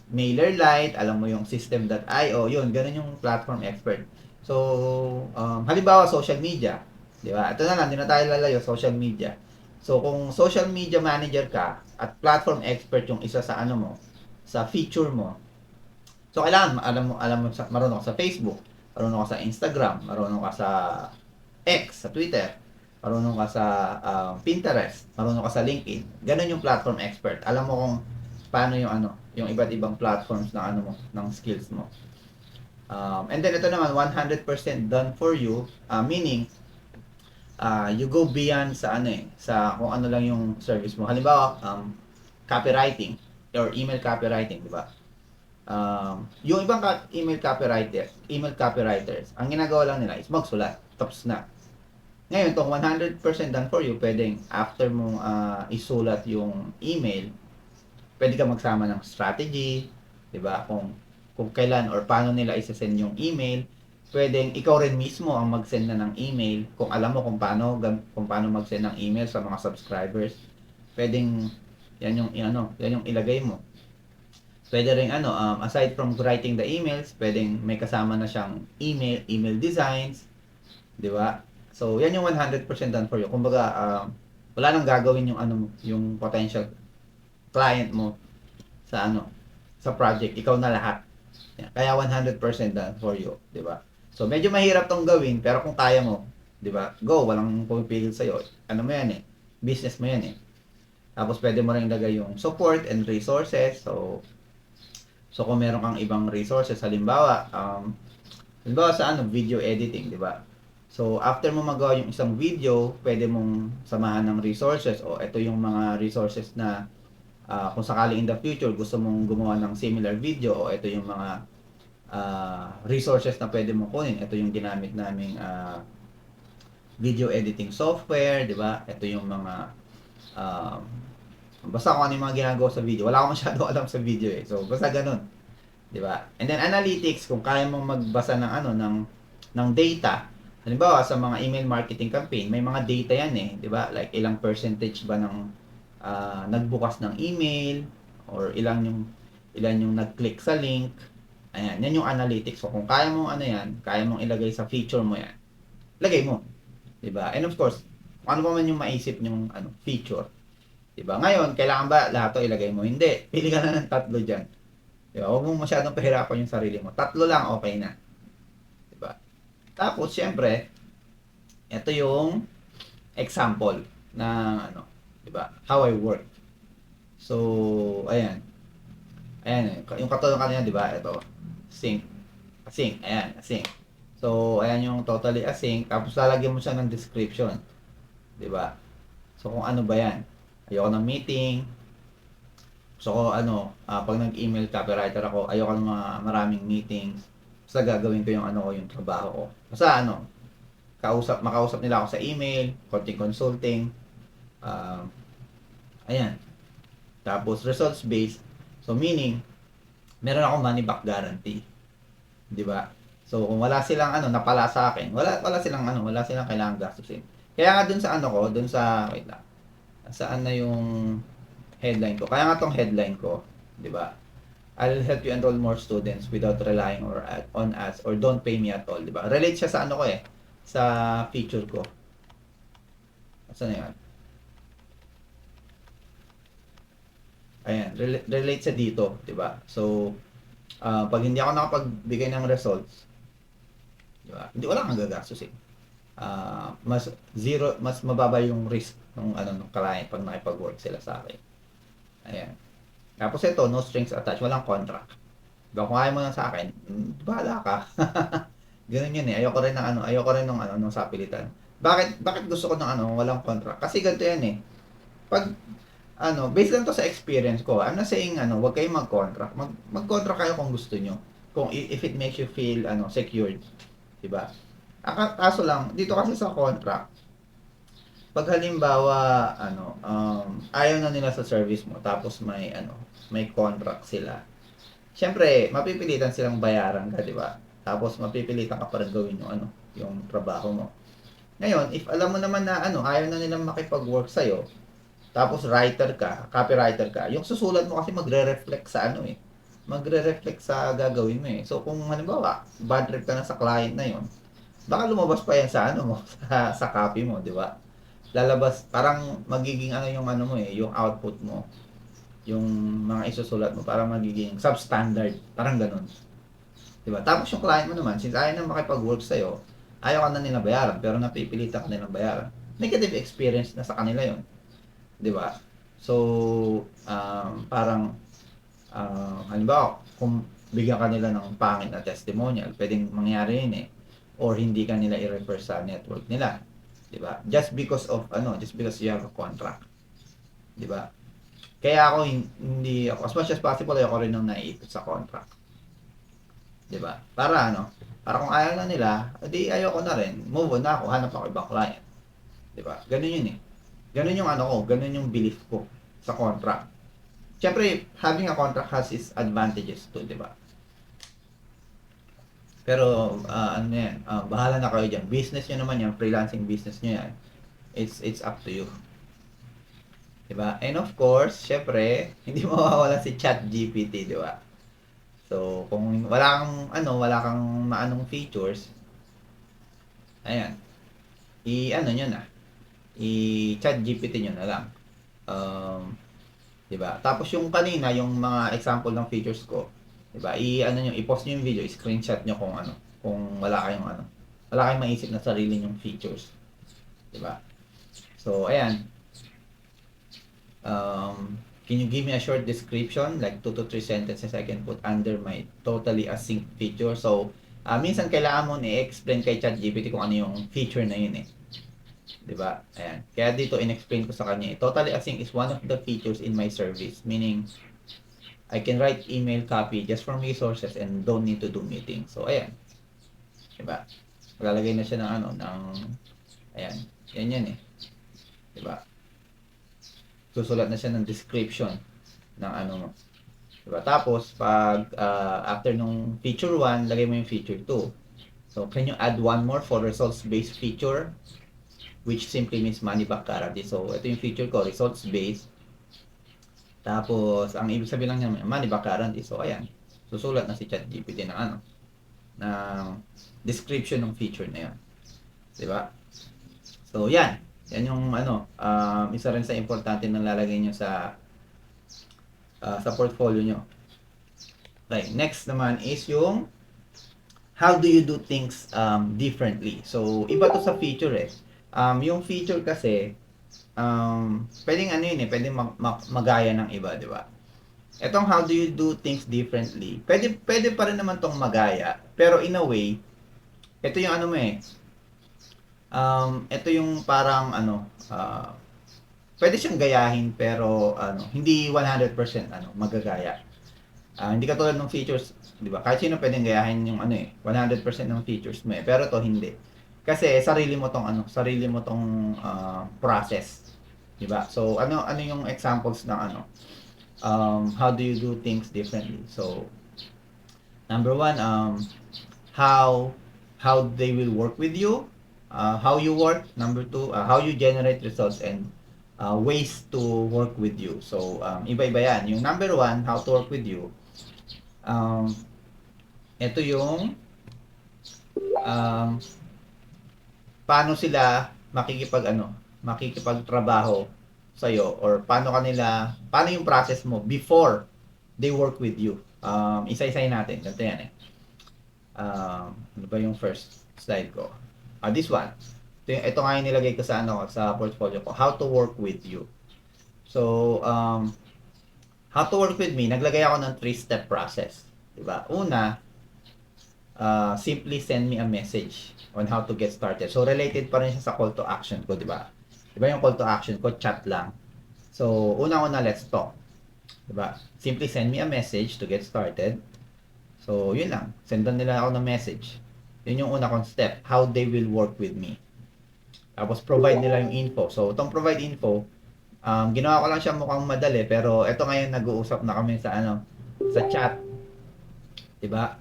MailerLite, alam mo yung System.io, yun, ganun yung platform expert. So, halimbawa social media, di ba? Ito na lang, di na tayo lalayo, social media. So, kung social media manager ka at platform expert yung isa sa sa feature mo. So, kailangan alam mo marunong ka sa Facebook, marunong ka sa Instagram, marunong ka sa X, sa Twitter, marunong ka sa Pinterest, marunong ka sa LinkedIn. Ganun yung platform expert. Alam mo kung paano yung iba't ibang platforms na ng skills mo. And then ito naman 100% done for you, meaning you go beyond sa ano eh, sa kung ano lang yung service mo. Halimbawa, copywriting or email copywriting, di ba? Yung ibang email copywriters, ang ginagawa lang nila is magsulat. Tapos na. Ngayon, tong 100% done for you, pwedeng after mo isulat yung email, pwede ka magsama ng strategy, 'di ba? Kung kailan or paano nila i-send yung email, pwedeng ikaw rin mismo ang mag-send na ng email kung alam mo kung paano mag-send ng email sa mga subscribers. Pwedeng yan yung ilagay mo. Pwede rin aside from writing the emails, pwedeng may kasama na siyang email designs, 'di ba? So, yan yung 100% done for you. Kumbaga, wala nang gagawin yung potential client mo sa project, ikaw na lahat. Yan. Kaya 100% done for you, 'di ba? So medyo mahirap tong gawin pero kung kaya mo, 'di ba? Go, walang pumipigil sa iyo. Ano mo 'yan eh? Business mo 'yan eh. Tapos pwede mo ring ilagay yung support and resources. So kung meron kang ibang resources halimbawa sa video editing, 'di ba? So after mo magawa yung isang video, pwede mong samahan ng resources o ito yung mga resources na kung sakali in the future gusto mong gumawa ng similar video o ito yung mga resources na pwede mong kunin. Ito yung ginamit naming video editing software, di ba? Ito yung mga uh, basta kung ano yung mga ginagawa sa video. Wala akong masyado alam sa video eh. So basta ganun, di ba? And then analytics, kung kaya mong magbasa ng data. Halimbawa sa mga email marketing campaign, may mga data yan eh, di ba? Like ilang percentage ba ng nagbukas ng email or ilan yung nag-click sa link. Ayan, yan yung analytics. So kung kaya mong kaya mong ilagay sa feature mo yan, lagay mo. 'Di ba? And of course, kung ano pa man yung maisip yung feature. 'Di ba? Ngayon, kailangan ba lahat 'to ilagay mo? Hindi. Pili ka na ng tatlo diyan. 'Di ba? Huwag mong masyadong pahirapan yung sarili mo. Tatlo lang okay na. 'Di ba? Tapos syempre, ito yung example ng 'di ba? How I work. So, ayan. Ayan, yung katulad kanina, 'di ba? Ito, async. Ayan, async. So, ayan yung totally async. Tapos lalagyan mo siya ng description. 'Di ba? So, kung ano ba 'yan? Ayoko ng meeting. So, pag nag-email copywriter ako, ayoko ng mga maraming meetings. Basta gagawin ko yung yung trabaho ko. Basta makausap nila ako sa email, konting consulting. Ayan. Tapos results based. So meaning meron akong money back guarantee. 'Di ba? So kung wala silang napala sa akin, wala silang kailangang gastusin. Kaya nga dun sa wait lang. Saan na yung headline ko? Kaya nga tong headline ko, 'di ba? I'll help you enroll more students without relying on ads or don't pay me at all, 'di ba? Relate siya sa ko sa feature ko. Saan na 'yan? Ayan, relate sa dito, 'di ba? So, pag hindi ako nakapagbigay ng results, 'di ba? Hindi wala kang gagastusin. Mas mababa yung risk ng client pag nakipag-work sila sa akin. Ayan. Tapos ito, no strings attached, walang contract. Diba, kung ayaw mo lang sa akin, bahala ka. Ganun yun eh. Ayoko rin ng sapilitan. Bakit gusto ko ng walang contract? Kasi ganito yan eh. Pag based lang to sa experience ko. I'm not saying wag kayong mag-contract. Mag-contract kayo kung gusto nyo. Kung if it makes you feel secured, 'di ba? Kaso lang dito kasi sa contract, pag halimbawa ayaw na nila sa service mo tapos may contract sila. Siyempre, mapipilitan silang bayaran ka, 'di ba? Tapos mapipilitan ka pa rin gawin yung trabaho mo. Ngayon, if alam mo naman na ayaw na nilang makipag-work sa iyo, tapos copywriter ka, yung susulat mo kasi magre-reflect sa magre-reflect sa gagawin mo eh. So kung halimbawa, bad trip ka na sa client na yon, baka lumabas pa yan sa mo, sa copy mo, di ba? Lalabas, parang magiging yung mo eh, yung output mo, yung mga isusulat mo, parang magiging substandard, parang ganun. Di ba? Tapos yung client mo naman, since ayaw na makipag-work sa'yo, ayaw ka na nila bayaran, pero napipilitan ka nilang bayaran. Negative experience na sa kanila yon, 'di ba? So, parang halimbawa, kung bigyan ka nila ng pangit na testimonial, pwedeng mangyari yun eh. Or hindi ka nila i-refer sa network nila. 'di ba? Just because you have a contract, 'di ba? Kaya ako hindi ako, as much as possible ayoko rin nang naiipit sa contract, 'di ba? Para kung ayaw na nila, edi ayoko na rin. Move on na ako, hanap ako ibang client, 'di ba? Ganun 'yun eh. Ganun yung ganun yung belief ko sa contract. Siyempre, having a contract has its advantages too, 'di ba? Pero ano yan, bahala na kayo diyan. Business niyo naman yan, freelancing business niyo yan. It's up to you. 'Di ba? And of course, syempre, hindi mawawala si ChatGPT, 'di ba? So, kung wala kang maanong features, ayan, i-ano niyo na, i-ChatGPT niyo na lang. 'Di ba? Tapos yung kanina, yung mga example ng features ko, 'di ba? I-post niyo yung video, i-screenshot niyo kung wala kayong maisip na sarili niyong features, 'di ba? So, ayan. Can you give me a short description, like 2 to 3 sentences I can put under my totally async feature? So, minsan kailangan mo i-explain kay ChatGPT kung ano yung feature na yun eh. 'Di ba? Ayan. Kaya dito in-explain ko sa kanya, totally async is one of the features in my service, meaning I can write email copy just from resources and don't need to do meetings. So, ayan. 'Di ba? Maglalagay na siya ng ayan. Yan eh. 'Di ba? Susulat na siya ng description ng mo. Diba? Tapos, pag after nung feature 1, lagay mo yung feature 2. So, can you add one more for results-based feature? Which simply means money back guarantee. So, ito yung feature ko, results-based. Tapos, ang ibig sabihin lang niya, money back guarantee. So, ayan. Susulat na si ChatGPT ng description ng feature na yun. Diba? So, yan. Yan yung isa rin sa importante na lalagay nyo sa portfolio nyo. Okay, next naman is yung how do you do things differently. So, iba to sa feature eh. Yung feature kasi, pwedeng pwedeng magaya ng iba, di ba? Etong how do you do things differently, pwede pa rin naman tong magaya, pero in a way, ito yung ito yung parang pwede siyang gayahin pero hindi 100% magagaya. Hindi katulad ng features, 'di ba? Kahit sino pwedeng gayahin yung 100% ng features mo eh. Pero to hindi. Kasi sarili mo tong process, 'di ba? So ano yung examples ng how do you do things differently? So number one, how they will work with you, how you work. Number two, how you generate results and ways to work with you. So, iba-iba yan. Yung number one, how to work with you, ito yung paano sila makikipagtrabaho sa'yo, or paano yung process mo before they work with you. Isa-isayin natin. Ganito yan eh. Ano ba yung first slide ko? This one. Ito nga yung nilagay ko sa portfolio ko. How to work with you. So, how to work with me, naglagay ako ng 3-step process. Diba? Una, simply send me a message on how to get started. So, related pa rin siya sa call to action ko, diba? Diba yung call to action ko, chat lang. So, una-una, let's talk. Diba? Simply send me a message to get started. So, yun lang. Sendan nila ako ng message. Yun yung una kong step. How they will work with me. Tapos, provide nila yung info. So, itong provide info, ginawa ko lang siya mukhang madali, pero ito ngayon nag-uusap na kami sa chat. 'Di ba?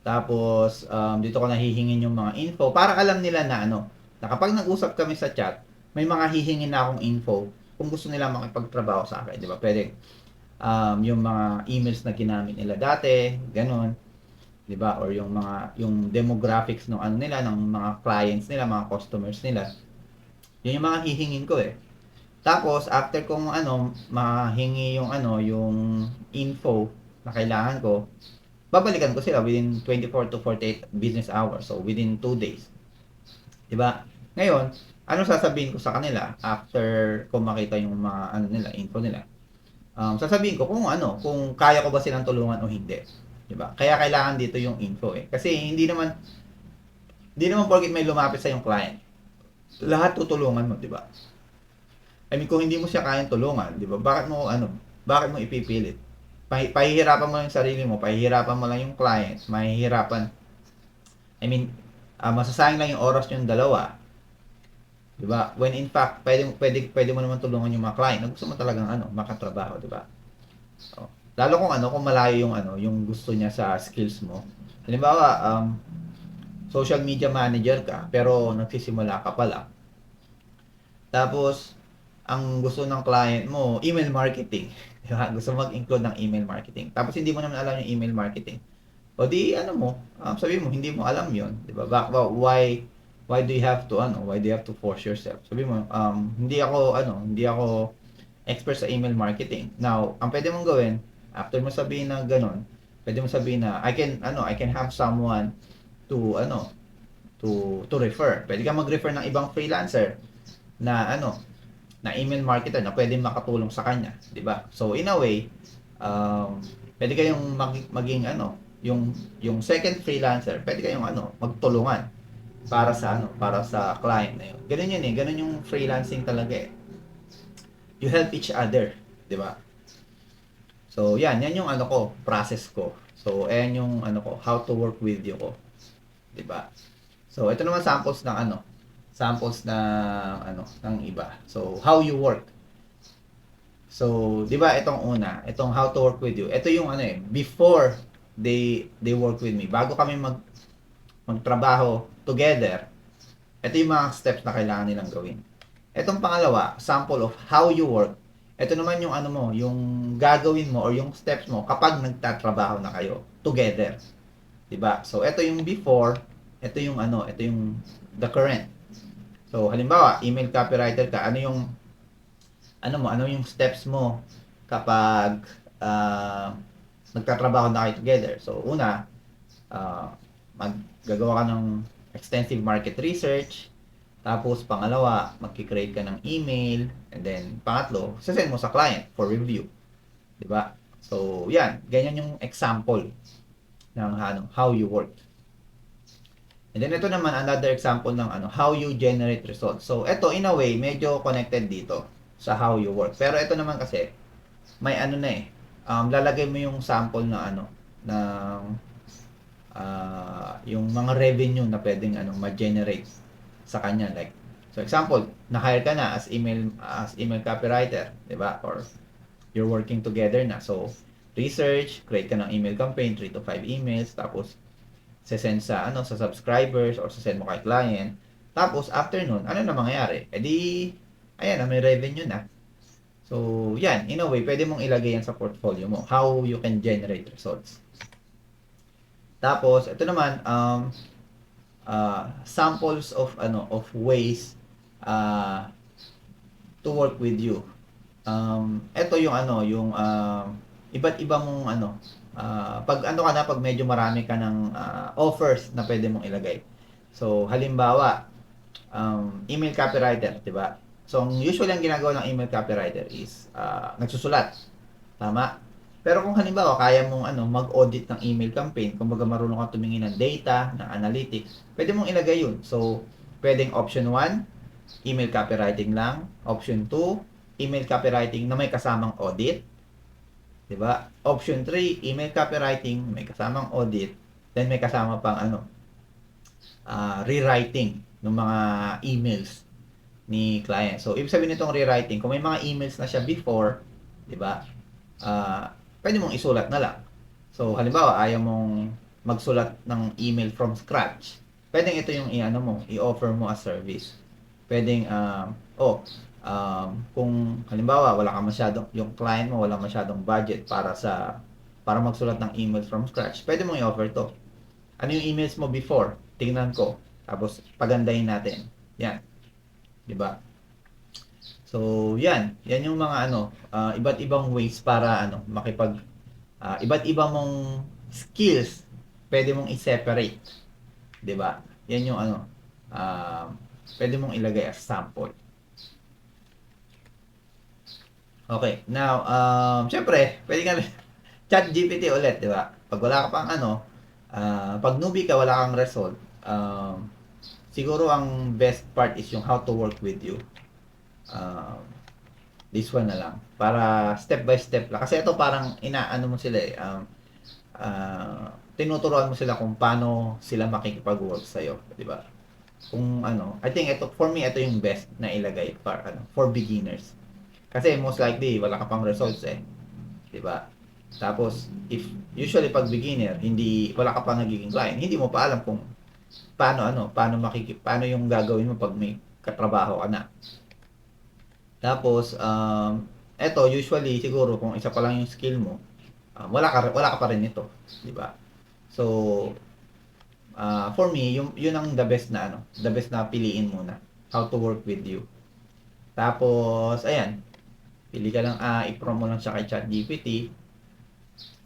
Tapos dito ko nahihingin yung mga info para alam nila na na kapag nag-usap kami sa chat, may mga hihingin na akong info kung gusto nila makipagtrabaho sa akin, 'di ba? Pwede yung mga emails na ginamit nila dati, ganun, 'di ba? Or yung demographics ng nila, ng mga clients nila, mga customers nila. Yun yung mga hihingin ko eh. Tapos, after kong mahingi yung info na kailangan ko, babalikan ko sila within 24 to 48 business hours. So, within 2 days. Diba? Ngayon, ano sasabihin ko sa kanila after ko makita yung mga nila, info nila? Sasabihin ko kung kaya ko ba silang tulungan o hindi. Diba? Kaya kailangan dito yung info eh. Kasi hindi naman porket may lumapit sa yung client, lahat tutulungan mo, 'di ba? I mean, kung hindi mo siya kayang tulungan, 'di ba? Bakit mo ipipilit? Pahihirapan mo yung sarili mo, pahihirapan mo lang yung client, mahihirapan. I mean, masasayang lang yung oras yung dalawa, 'di ba? When in fact, pwede mo naman tulungan yung mga client na gusto mo talagang makatrabaho, 'di ba? So, lalo kung malayo yung yung gusto niya sa skills mo. Halimbawa, social media manager ka, pero nagsisimula ka pa lang. Tapos, ang gusto ng client mo, email marketing. Di ba? Gusto mag-include ng email marketing. Tapos, hindi mo naman alam yung email marketing. O di, sabi mo, hindi mo alam yon, di ba? Why do you have to, why do you have to force yourself? Sabi mo, hindi ako expert sa email marketing. Now, ang pwede mong gawin, after mo sabihin na ganun, pwede mo sabihin na, I can have someone to, to refer. Pwede ka mag-refer ng ibang freelancer na, na email marketer na pwedeng makatulong sa kanya, 'di ba? So in a way, pwede kayong maging yung second freelancer, pwede kayong magtulungan para sa client na 'yon. Ganun 'yun eh, ganun yung freelancing talaga eh. You help each other, 'di ba? So yan yung process ko. So ayan yung how to work with you ko, 'di ba? So ito naman samples na ng iba. So how you work. So, 'di ba itong how to work with you. Ito yung before they work with me. Bago kami magtrabaho together, ito yung mga steps na kailangan nilang gawin. Itong pangalawa, sample of how you work. Ito naman yung yung gagawin mo or yung steps mo kapag nagtatrabaho na kayo together. 'Di ba? So, ito yung before, ito yung the current. So, halimbawa, email copywriter ka, ano yung steps mo kapag nagtatrabaho na kayo together. So, una, maggagawa ka ng extensive market research. Tapos, pangalawa, magki-create ka ng email. And then, pangatlo, sasend mo sa client for review. 'Di ba? So, yan. Ganyan yung example ng how you work. And then, ito naman, another example ng how you generate results. So, ito, in a way, medyo connected dito sa how you work. Pero ito naman kasi, may lalagay mo yung sample na ng yung mga revenue na pwedeng ma-generate sa kanya. Like, so example, na-hire ka na as email copywriter, 'di ba? Or you're working together na. So, research, create ka ng email campaign, 3 to 5 emails, tapos send sa sa subscribers or send mo kay client. Tapos after nun, ano na mangyayari? E di ayan may revenue na. So, yan, in a way, pwede mong ilagay yan sa portfolio mo. How you can generate results. Tapos, ito naman, samples of ways to work with you. Ito yung yung iba't iba mong pag medyo marami ka ng offers na pwede mong ilagay. So, halimbawa, email copywriter, 'di ba? So, usually ang ginagawa ng email copywriter is nagsusulat. Tama? Pero kung halimbawa kaya mong mag-audit ng email campaign, kumbaga marunong kang tumingin ng data, ng analytics, pwede mong ilagay 'yun. So, pwedeng option 1, email copywriting lang. Option 2, email copywriting na may kasamang audit. 'Di ba? Option 3, email copywriting may kasamang audit, then may kasama pang rewriting ng mga emails ni client. So, ibig sabihin nitong rewriting, kung may mga emails na siya before, 'di ba? Pwede mong isulat na lang. So, halimbawa, ayaw mong magsulat ng email from scratch. Pwedeng ito yung i-offer mo as service. Pwedeng kung halimbawa yung client mo wala masyadong budget para magsulat ng email from scratch, pwede mong i-offer to. Ano yung emails mo before? Tingnan ko. Tapos pagandahin natin. Yan. 'Di ba? So, yan yung mga iba't ibang ways para iba't ibang mong skills pwede mong i-separate. 'Di ba? Yan yung pwede mong ilagay as sample. Okay, now, syempre, pwede ka chat GPT ulit, di ba? Pag wala ka pang pag newbie ka, wala kang result, siguro ang best part is yung how to work with you. Um, this one na lang. Para step by step lang. Kasi ito parang inaano mo sila eh. Tinuturuan mo sila kung paano sila makikipag-work sa'yo. Di ba? Kung ano, I think ito, for me, ito yung best na ilagay for beginners. Kasi most likely, wala ka pang results eh. Di ba? Tapos, usually pag beginner, wala ka pa nagiging client, hindi mo pa alam kung paano yung gagawin mo pag may katrabaho ka na. Tapos, eto, usually, siguro, kung isa pa lang yung skill mo, wala ka pa rin nito. Di ba? So, for me, yun ang the best na piliin muna. How to work with you. Tapos, ayan, pili ka lang, i-prompt mo lang siya kay ChatGPT.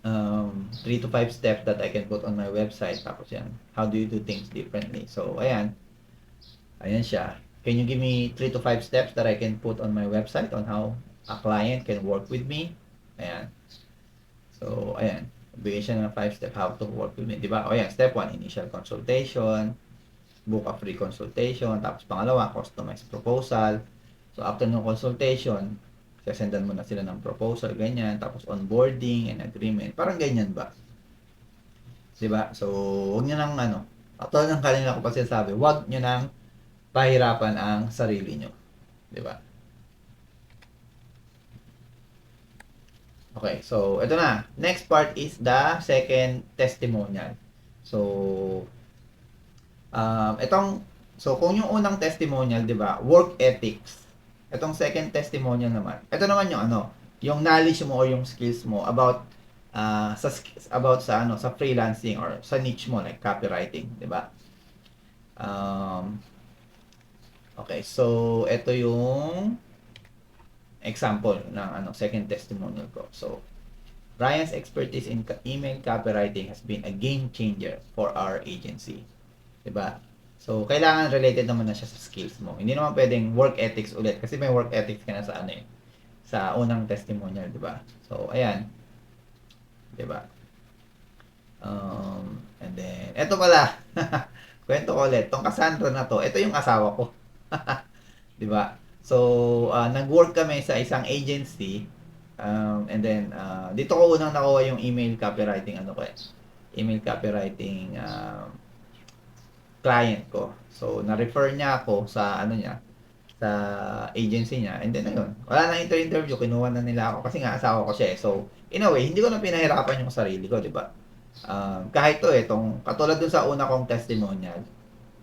3 to 5 steps that I can put on my website. Tapos yan, how do you do things differently? So, ayan siya. Can you give me 3 to 5 steps that I can put on my website on how a client can work with me? Ayan. So, ayan. Bigay siya ng 5 step how to work with me. Diba? O yan, step 1, initial consultation. Book a free consultation. Tapos pangalawa, customized proposal. So, after ng consultation, sasendan mo na sila ng proposal, ganyan. Tapos onboarding and agreement. Parang ganyan ba? Diba? So, huwag nyo nang katulad ng kanina ko pa sinasabi, huwag nyo nang pahirapan ang sarili nyo. Diba? Okay, so ito na. Next part is the second testimonial. So, kung yung unang testimonial, di ba, work ethics. Itong second testimonial naman. Ito naman yung yung knowledge mo or yung skills mo about sa freelancing or sa niche mo like copywriting, di ba? Okay, so ito yung example ng second testimonial ko. So, Ryan's expertise in email copywriting has been a game changer for our agency. Diba? So, kailangan related naman na siya sa skills mo. Hindi naman pwedeng work ethics ulit kasi may work ethics ka na sa sa unang testimonial, diba? So, ayan. Diba? And then, eto pala. Kwento ko ulit. Tong Cassandra na to, ito yung asawa ko. Diba? So, nag-work kami sa isang agency. And then, dito ko unang nakuha yung email copywriting, email copywriting client ko. So, na-refer niya ako sa sa agency niya. And then, ayun, wala na interview, kinuha na nila ako kasi nga asawa ko siya. So, in a way, hindi ko na pinahirapan yung sarili ko, di ba? Kahit katulad dun sa una kong testimonial,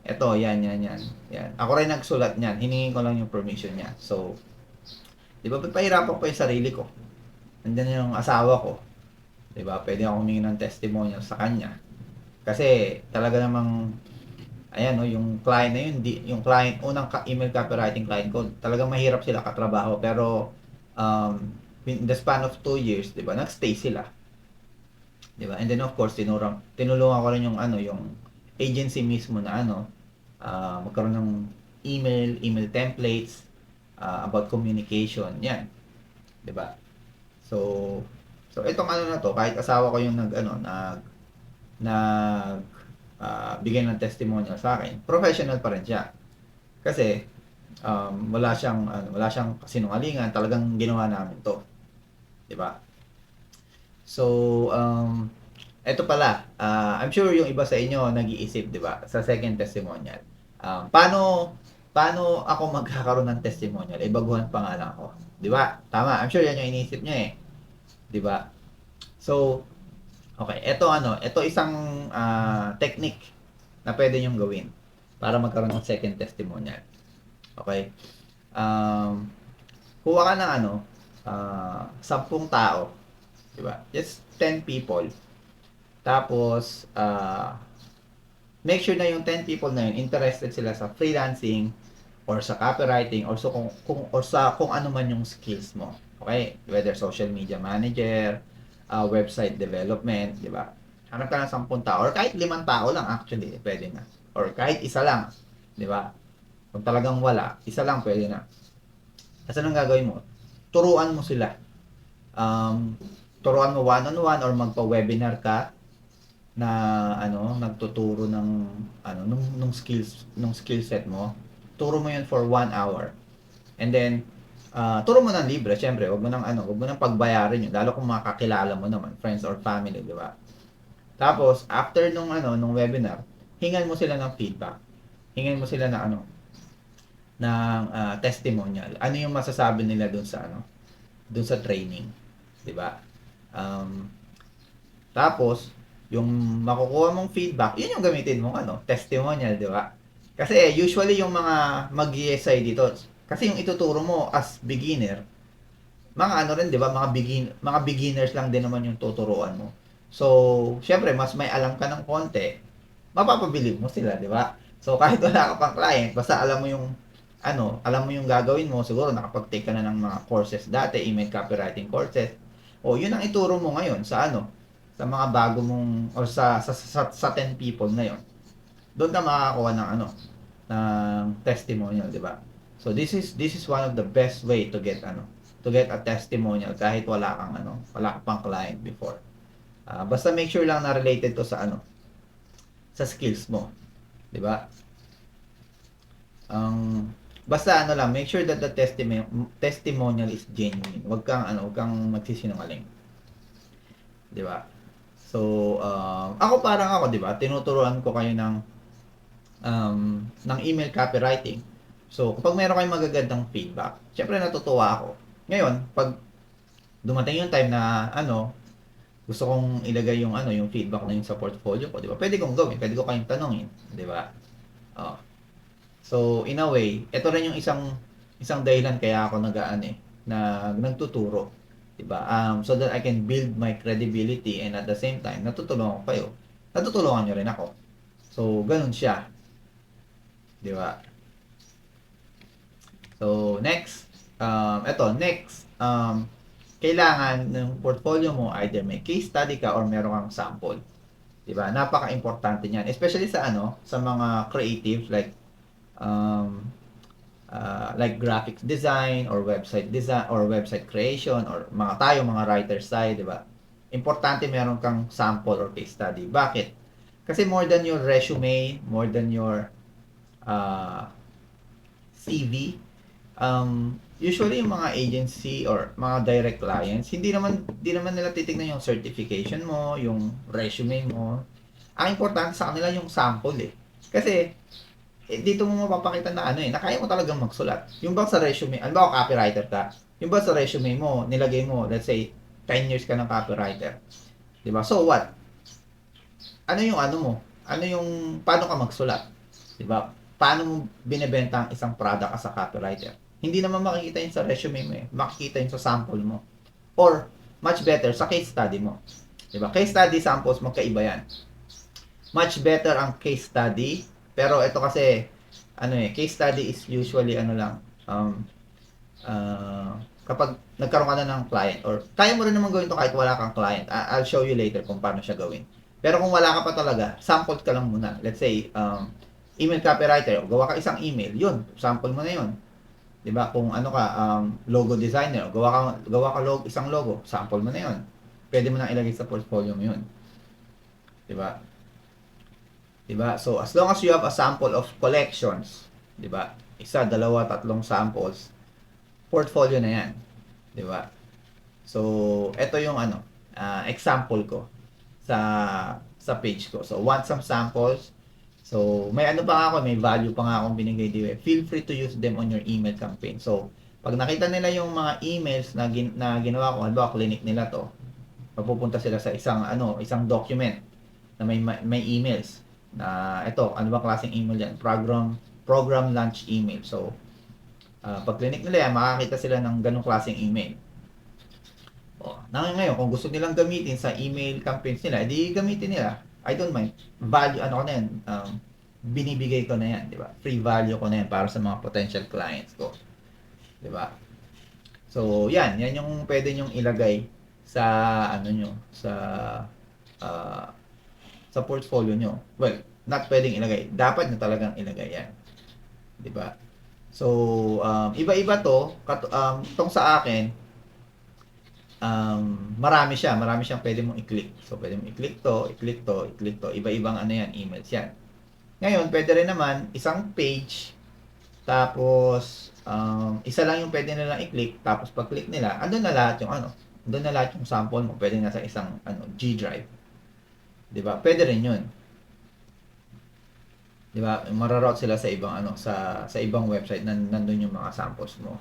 yan. Ako rin nagsulat niyan. Hiningi ko lang yung permission niya. So, di ba, pahirapan ko yung sarili ko. Nandiyan yung asawa ko. Di ba, pwede akong humingi ng testimonial sa kanya. Kasi, talaga namang, ayan, yung client na yun, yung unang email copywriting client ko, talagang mahirap sila katrabaho. Pero, in the span of 2 years, di ba, nagstay sila. Di ba? And then, of course, tinulungan ko rin yung agency mismo na magkaroon ng email templates, about communication, yan. 'Di ba? So itong na to, kahit asawa ko yung bigay ng testimonial sa akin, professional pa rin siya. Kasi wala siyang kasinungalingan, talagang ginawa namin 'to. 'Di ba? So eto pala, I'm sure yung iba sa inyo nag-iisip, 'di ba, sa second testimonial. Paano ako magkakaroon ng testimonial? Baguhan pa nga lang ako. 'Di ba? Tama, I'm sure yan yung iniisip niyo eh. 'Di ba? So, okay, ito isang technique na pwede niyong gawin para magkaroon ng second testimonial. Okay? Kuha ka ng 10 tao, 'di ba? Just 10 people. Tapos make sure na yung 10 people na yun interested sila sa freelancing or sa copywriting or so kung ano man yung skills mo. Okay? Whether social media manager, website development, di ba? Hanap ka ng 10 tao or kahit 5 tao lang actually, pwede na. Or kahit isa lang, di ba? Kung talagang wala, isa lang pwede na. Kasi anong gagawin mo? Turuan mo sila. Turuan mo one-on-one or magpa-webinar ka na ano, nagtuturo ng ano, nung skill set mo. Turo mo 'yun for 1 hour. And then turo mo ng libre, syempre, wag mo nang pagbayarin 'yun, lalo kung makakilala mo naman, friends or family, di ba? Tapos after nung ano, nung webinar, hingan mo sila ng feedback. Hingan mo sila ng ano, ng testimonial. Ano yung masasabi nila dun sa ano, dun sa training, 'di ba? Um, Tapos yung makukuha mong feedback, yun yung gamitin mong ano, testimonial, 'di ba? Kasi usually yung mga mag-ESI dito, kasi yung ituturo mo as beginner, mga ano rin, 'di ba? Mga beginners lang din naman yung tuturuan mo. So, syempre mas may alam ka ng konti, mapapabilib mo sila, 'di ba? So, kahit wala ka pang client, basta alam mo yung ano, alam mo yung gagawin mo, siguro nakapag-take ka na ng mga courses dati, email copywriting courses. O, yun ang ituro mo ngayon sa ano, sa mga bago mong or sa 10 people na yon. Doon ka makakakuha ng ano, ng testimonial, 'di ba? So this is one of the best way to get ano, to get a testimonial kahit wala kang ano, wala ka pang client before. Basta make sure lang na related to sa ano, sa skills mo, 'di ba? Ang basta ano lang, make sure that the testimonial is genuine. Huwag kang magsisinungaling, 'di ba? So, ako parang ako, 'di ba? Tinuturuan ko kayo ng email copywriting. So, kapag meron kayong magagandang feedback, syempre natutuwa ako. Ngayon, pag dumating yung time na ano, gusto kong ilagay yung ano, yung feedback na yun sa portfolio ko, 'di ba? Pwede kong gawin, pwede ko kayong tanungin, 'di ba? Oh. So, in a way, ito rin yung isang dahilan kaya ako na nagtuturo, 'di ba? So that I can build my credibility and at the same time natutulungan ko kayo. Natutulungan niyo rin ako. So, ganun siya, 'di ba? So, kailangan ng portfolio mo either may case study ka or meron kang sample. 'Di ba? Napaka-importante niyan, especially sa ano, sa mga creative um, like graphics design or website design or website creation or mga writer side, 'di ba? Importante meron kang sample or case study. Bakit? Kasi more than your resume, more than your uh, CV, usually yung mga agency or mga direct clients, hindi naman nila titingnan yung certification mo, yung resume mo. Ang importante sa kanila yung sample eh. Kasi dito mo mapapakita na ano eh, na kaya mo talagang magsulat. Yung bang sa resume, ano ba copywriter ka? Yung ba sa resume mo, nilagay mo, let's say 10 years ka ng copywriter. 'Di ba? So what? Ano yung ano mo? Ano yung paano ka magsulat? 'Di ba? Paano mo binebenta ang isang product as a copywriter? Hindi naman makikita yun sa resume mo eh. Makikita yun sa sample mo. Or, much better, sa case study mo. 'Di ba? Case study samples, magkaiba yan. Much better ang case study, pero ito kasi, ano eh, case study is usually ano lang, kapag nagkaroon ka na ng client, or kaya mo rin naman gawin to kahit wala kang client. I'll show you later kung paano siya gawin. Pero kung wala ka pa talaga, sample ka lang muna. Let's say, email copywriter, gawa ka isang email, yun, sample mo na yun. 'Di ba? Kung ano ka, logo designer, isang logo, sample mo na yun. Pwede mo nang ilagay sa portfolio mo yun. 'Di ba? 'Di ba? So, as long as you have a sample of collections, 'di ba? Isa, dalawa, tatlong samples, portfolio na 'yan, 'di ba? So, ito yung ano, example ko sa page ko. So, want some samples. So, may ano pa nga ako, may value pa nga akong binigay dito. Feel free to use them on your email campaign. So, pag nakita nila yung mga emails na ginawa ko, halimbawa clinic nila to, mapupunta sila sa isang document na may emails na ito, ano ba klaseng email yan? Program launch email. So, pag clinic nila yan, makakita sila ng ganong klaseng email. Ngayon, kung gusto nilang gamitin sa email campaigns nila, edi gamitin nila. I don't mind. Value, ano ko na yan, binibigay ko na yan, di ba? Free value ko na yan para sa mga potential clients ko. Di ba? So, yan yung pwede nyong ilagay sa, uh, sa portfolio nyo. Well, not pwedeng ilagay. Dapat na talagang ilagay yan. Di ba? So, iba-iba to. Tong sa akin, marami siya. Marami siyang pwede mong i-click. So, pwede mong i-click to, i-click to, i-click to. Iba-ibang ano yan, emails yan. Ngayon, pwede rin naman, isang page, tapos, isa lang yung pwede nilang i-click, tapos pag-click nila, andun na lahat yung ano, andun na lahat yung sample mo. Pwede na sa isang G drive. 'Di ba? Pwede rin 'yun. 'Di ba? Maro-route sila sa ibang ano, sa ibang website na nandun yung mga samples mo.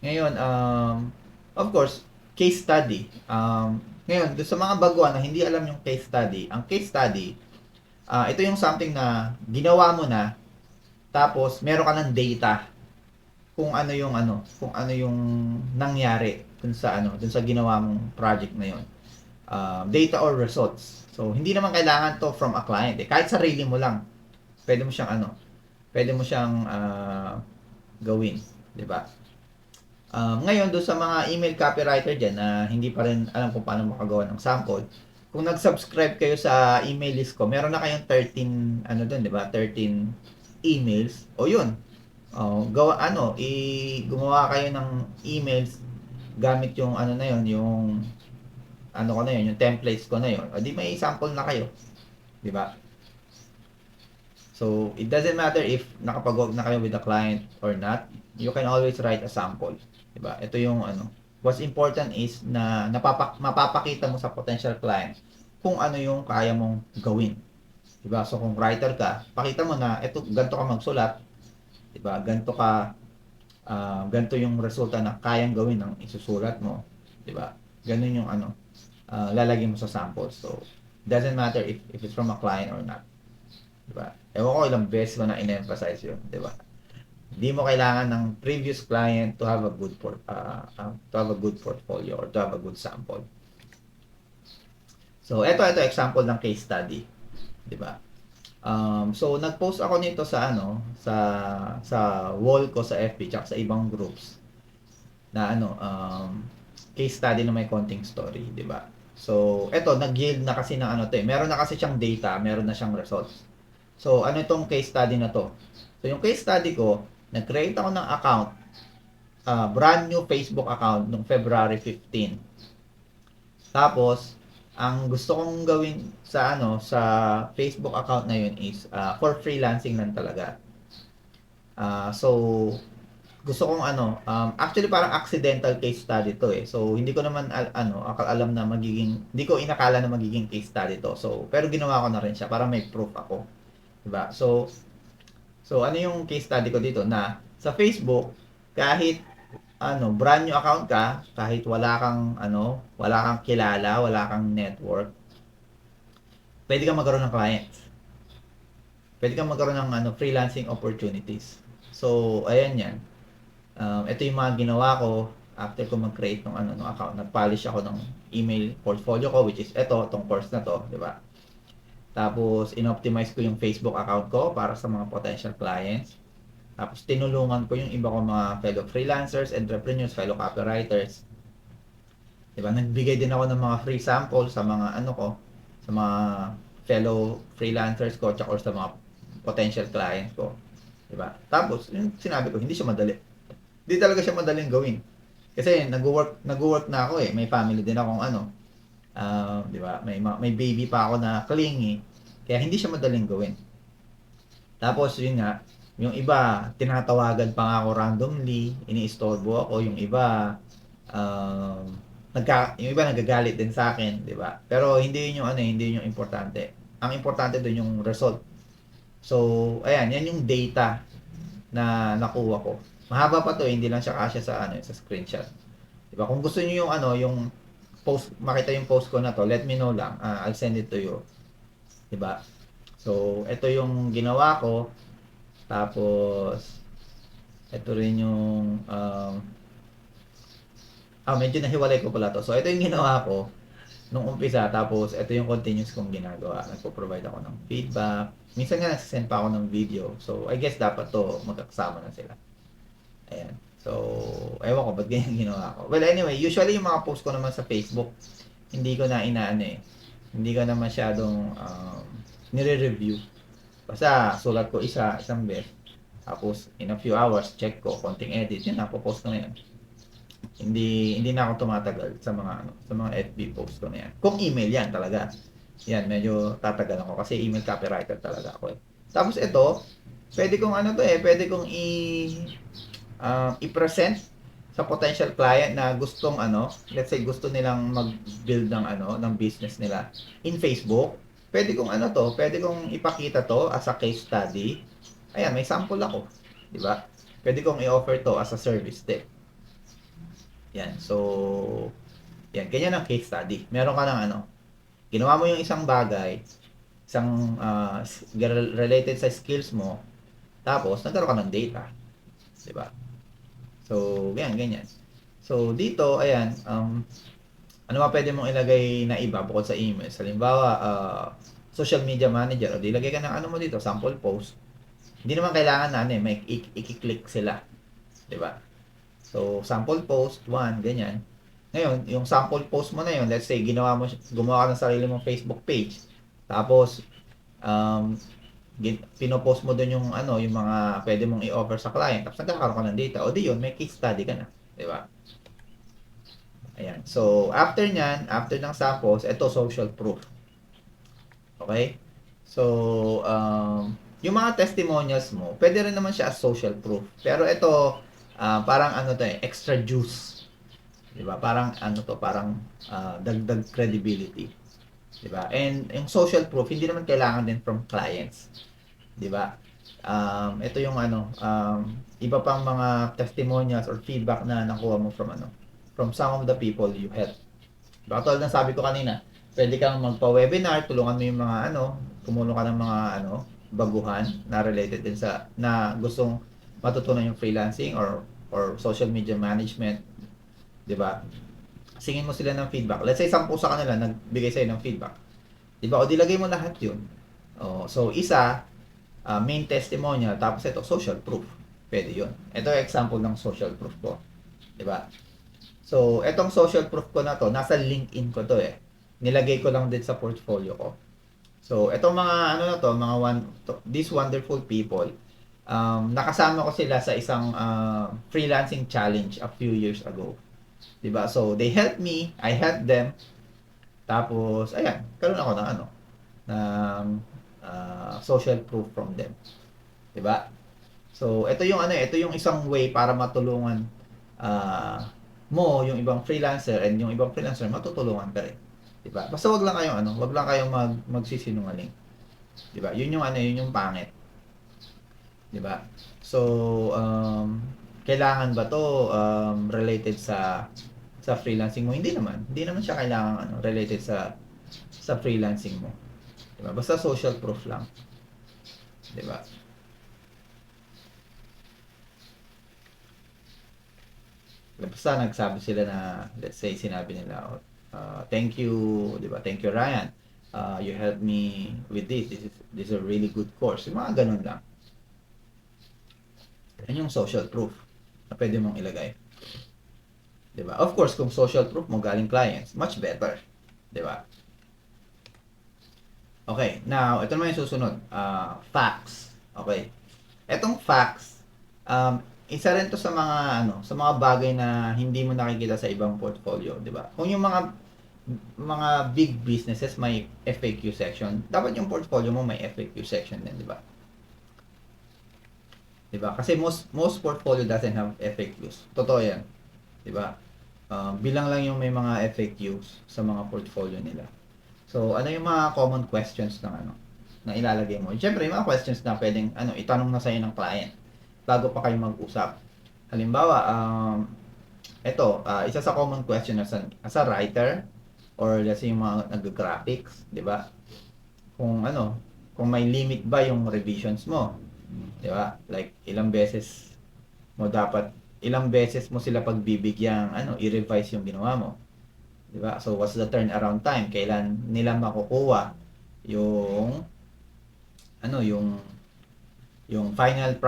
Ngayon, of course, case study. Ngayon, doon sa mga baguhan na hindi alam yung case study, ang case study, ito yung something na ginawa mo na, tapos meron ka ng data kung ano yung nangyari dun sa ginawa mong project na yon. Data or results. So, hindi naman kailangan to from a client. Kahit sarili mo lang, pwede mo siyang pwede mo siyang gawin, 'di ba? Ngayon doon sa mga email copywriter diyan na hindi pa rin alam kung paano makagawa ng sample, kung nag-subscribe kayo sa email list ko, meron na kayong 13 doon, 'di ba? 13 emails. O 'yun. Gumawa kayo ng emails gamit yung na 'yon, yung ko na 'yon, yung templates ko na 'yon. O di may sample na kayo, 'di ba? So, it doesn't matter if nakapag-work na kayo with the client or not. You can always write a sample. Diba? Ito yung what's important is na mapapakita mo sa potential client kung ano yung kaya mong gawin. Diba? So, kung writer ka, pakita mo na, ganito ka magsulat. Diba? Ganito yung resulta na kayang gawin ng isusulat mo. Diba? Ganun yung lalagay mo sa sample. So, doesn't matter if it's from a client or not. Diba? Ewan ko ilang beses ko na in-emphasize yun, diba? Hindi mo kailangan ng previous client to have a good portfolio or to have a good sample. So, ito example ng case study, diba? So nag-post ako nito sa sa wall ko sa FB at sa ibang groups na case study na may konting story, diba? So, ito nag-yield na kasi ng meron na kasi siyang data, meron na siyang results. So, ano itong case study na to? So, yung case study ko, nag-create ako ng account, brand new Facebook account noong February 15. Tapos, ang gusto kong gawin sa Facebook account na yun is for freelancing lang talaga. So, gusto kong actually parang accidental case study to eh. So, hindi ko naman alam na hindi ko inakala na magiging case study to. So, pero ginawa ko na rin siya para may proof ako. Diba? So ano yung case study ko dito na sa Facebook, kahit brand new account ka, kahit wala kang kilala, wala kang network, pwede kang magkaroon ng clients. Pwede kang magkaroon ng freelancing opportunities. So, ayan yan. Ito yung mga ginawa ko after ko mag-create ng account. Nag-polish ako ng email portfolio ko, which is tong course na to, di ba? Tapos, in-optimize ko yung Facebook account ko para sa mga potential clients. Tapos, tinulungan ko yung iba ko mga fellow freelancers, entrepreneurs, fellow copywriters. Diba? Nagbigay din ako ng mga free sample sa mga sa mga fellow freelancers ko, tsaka sa mga potential clients ko. Diba? Tapos, yung sinabi ko, hindi siya madali. Hindi talaga siya madaling gawin. Kasi, nag-work na ako eh. May family din akong di ba? May baby pa ako na clingy. Kaya hindi siya madaling gawin. Tapos yun nga, yung iba tinatawagan pa nga ako randomly, iniistorbo ako, yung iba nagagalit din sa akin, di ba? Pero hindi yun yung hindi yun yung importante. Ang importante doon yung result. So, ayan, yan yung data na nakuha ko. Mahaba pa to, hindi lang siya kasya sa screenshot. Di ba? Kung gusto niyo yung yung post, makita yung post ko na to, let me know lang. I'll send it to you. Diba? So, ito yung ginawa ko. Tapos, ito rin yung medyo nahiwalay ko pala to. So, ito yung ginawa ko nung umpisa. Tapos, ito yung continuous kong ginagawa. Nagpo-provide ako ng feedback. Minsan nga nagsisend pa ako ng video. So, I guess dapat to magkakasama na sila. Ayan. So, ewan ko, ba't ganyan ginawa ko? Well, anyway, usually yung mga post ko naman sa Facebook, hindi ko na Hindi ko na masyadong nire-review. Basta, sulat ko isang beses. Tapos, in a few hours, check ko, konting edit, yun, napopost ko na yun. Hindi na ako tumatagal sa mga ano, sa mga FB post ko na yan. Kung email yan talaga. Yan, medyo tatagal ako kasi email copywriter talaga ako eh. Tapos ito, pwede kong ano to eh, pwede kong i-present sa potential client na gustong ano, let's say gusto nilang mag-build ng ano, ng business nila in Facebook. Pwede kong ano to, pwede kong ipakita to as a case study. Ayan, may sample ako, 'di ba? Pwede kong i-offer to as a service din. Yan. So, yan, ganyan ang case study. Meron ka ng ano, ginawa mo yung isang bagay, isang related sa skills mo, tapos nagkaroon ka ng data, 'di ba? So, ganyan. So, dito, ayan, ano ba pwede mong ilagay na iba bukod sa email? Halimbawa, social media manager, o di lagay ka ng ano mo dito, sample post. Hindi naman kailangan na ano eh, may i-click sila, 'di ba? So, sample post, one, ganyan. Ngayon, yung sample post mo na yun, let's say, gumawa ka ng sarili mong Facebook page. Tapos, um, pinopost mo doon yung ano, yung mga pwede mong i-offer sa client. Tapos nagkakaroon ka ng data. O di yun, may case study ka na. Di ba? Ayan. So, after nyan, after ng samples, ito social proof. Okay? So, yung mga testimonials mo, pwede rin naman siya as social proof. Pero ito, parang ano to eh, extra juice. 'Di ba? Parang ano to, parang dagdag credibility. 'Di ba? And yung social proof, hindi naman kailangan din from clients. 'Di ba? Ito yung ano, iba pang mga testimonials or feedback na nakuha mo from ano, from some of the people you help. Diba? Tulad ng sabi ko kanina, pwede kang magpa-webinar, tulungan mo yung mga ano, tumulong ka ng mga ano, baguhan na related din sa, na gustong matutunan yung freelancing or social media management, 'di ba? Singin mo sila ng feedback. Let's say 10 sa kanila nagbigay sa'yo ng feedback. 'Di ba? O dilagay mo lahat 'yun. So isa, main testimonial, tapos ito social proof. Pwede 'yun. Ito yung example ng social proof ko. 'Di ba? So, etong social proof ko na to, nasa LinkedIn ko to eh. Nilagay ko lang din sa portfolio ko. So, etong mga ano na to, these wonderful people, nakasama ko sila sa isang freelancing challenge a few years ago. 'Di ba? So, they helped me, I helped them. Tapos, ayan, karoon ako ng ano, ng social proof from them. 'Di ba? So, ito yung ano, ito yung isang way para matulungan mo yung ibang freelancer, and yung ibang freelancer matutulungan ka rin. 'Di ba? Basta wag lang kayong ano, wag lang kayong magsisinungaling. 'Di ba? Yun yung ano, yun yung pangit. 'Di ba? So, kailangan ba to related sa freelancing mo? Hindi naman. Hindi naman siya kailangan ano, related sa freelancing mo. 'Di ba? Basta social proof lang. 'Di ba? Basta nagsabi sila na, let's say, sinabi nila, thank you, di ba? Thank you, Ryan. You helped me with this. This is a really good course. Yung mga ganun lang. Yan yung social proof na pwede mong ilagay. Di ba? Of course, kung social proof mo galing clients, much better. Di ba? Okay, now, ito naman yung susunod. Facts. Okay. Etong facts, isa rin to sa mga ano, sa mga bagay na hindi mo nakikita sa ibang portfolio, 'di ba? Kung yung mga big businesses may FAQ section, dapat yung portfolio mo may FAQ section din, 'di ba? 'Di ba? Kasi most portfolio doesn't have FAQs. Totoo 'yan, 'di ba? Bilang lang yung may mga FAQs sa mga portfolio nila. So, ano yung mga common questions ng ano na ilalagay mo? Siyempre, yung mga questions na pwedeng ano itanong na sa ng client bago pa kayo mag-usap. Halimbawa, isa sa common question as a writer or let's say yung mga nag-graphics, 'di ba? Kung ano, kung may limit ba yung revisions mo, 'di ba? Like ilang beses mo sila pagbibigyang ano, i-revise yung ginawa mo. 'Di ba? So what's the turnaround time? Kailan nila makukuha yung ano, yung final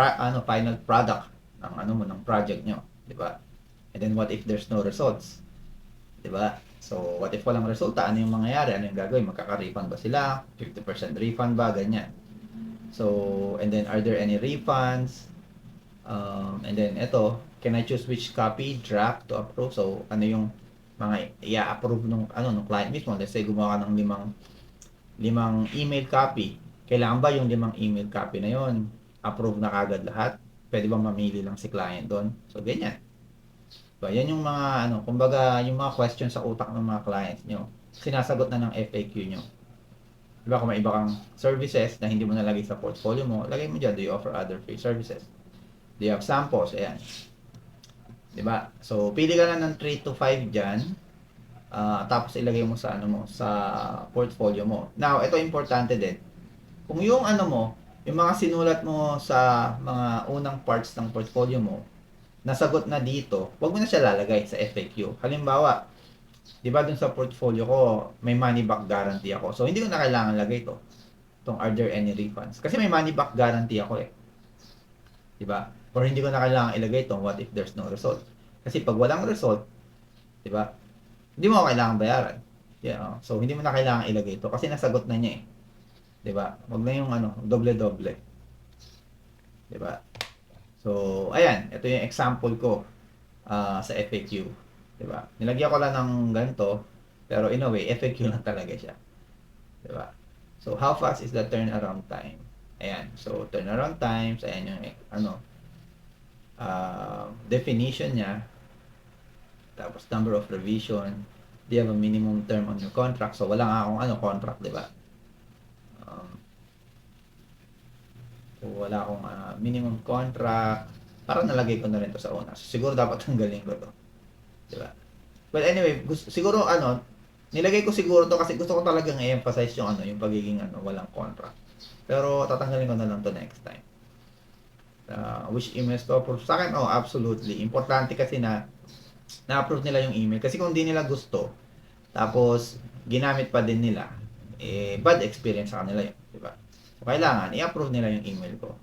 product ng ano mo ng project nyo, 'di ba? And then what if there's no results? 'Di ba? So what if walang resulta? Ano yung mangyayari? Ano yung gagawin? Magkaka-refund ba sila? 50% refund ba? Ganyan. So, and then are there any refunds? And then ito, can I choose which copy, draft to approve? So, ano yung mga i-approve nung client mismo? Let's say, gumawa ka ng limang email copy. Kailangan ba yung limang email copy na yon approve na kagad lahat? Pwede bang mamili lang si client doon? So, ganyan. Diba? Yan yung mga, kumbaga, yung mga questions sa utak ng mga clients nyo. Sinasagot na ng FAQ nyo. Diba, kung may iba kang services na hindi mo nalagay sa portfolio mo, lagay mo dyan, do you offer other free services? Do you have samples? Ayan. Diba? So, pili ka lang ng 3 to 5 dyan. Tapos ilagay mo sa sa portfolio mo. Now, ito importante din. Kung yung yung mga sinulat mo sa mga unang parts ng portfolio mo, nasagot na dito, wag mo na siya lalagay sa FAQ. Halimbawa, 'di ba dun sa portfolio ko, may money back guarantee ako. So, hindi ko na kailangan lagay ito. Itong are there any refunds? Kasi may money back guarantee ako eh. 'Di ba? Or hindi ko na kailangan ilagay itong what if there's no result. Kasi pag walang result, 'di ba? Hindi mo kailangan bayaran. Yeah, so hindi mo na kailangan ilagay ito kasi nasagot na niya eh. 'Di ba? Wag na yung doble-doble. 'Di ba? So, ayan, ito yung example ko sa FAQ, 'di ba? Nilagyan ko lang ng ganito, pero in a way, FAQ lang talaga siya. 'Di ba? So, how fast is the turnaround time? Ayan. So, turnaround times, ayan yung definition niya. Tapos number of revision. Do you have a minimum term on your contract? So, wala nga akong contract, 'di ba? So, wala akong minimum contract. Parang nalagay ko na rin to sa una. So, siguro dapat tanggalin ko to. Diba? Well, anyway, siguro nilagay ko siguro to kasi gusto ko talagang i-emphasize yung yung pagiging walang contract. Pero tatanggalin ko na lang to next time. Which emails to approve? Sa akin, absolutely. Importante kasi na-approve nila yung email. Kasi kung di nila gusto, tapos ginamit pa din nila, bad experience sa kanila yun. Diba? So, kailangan, i-approve nila yung email ko.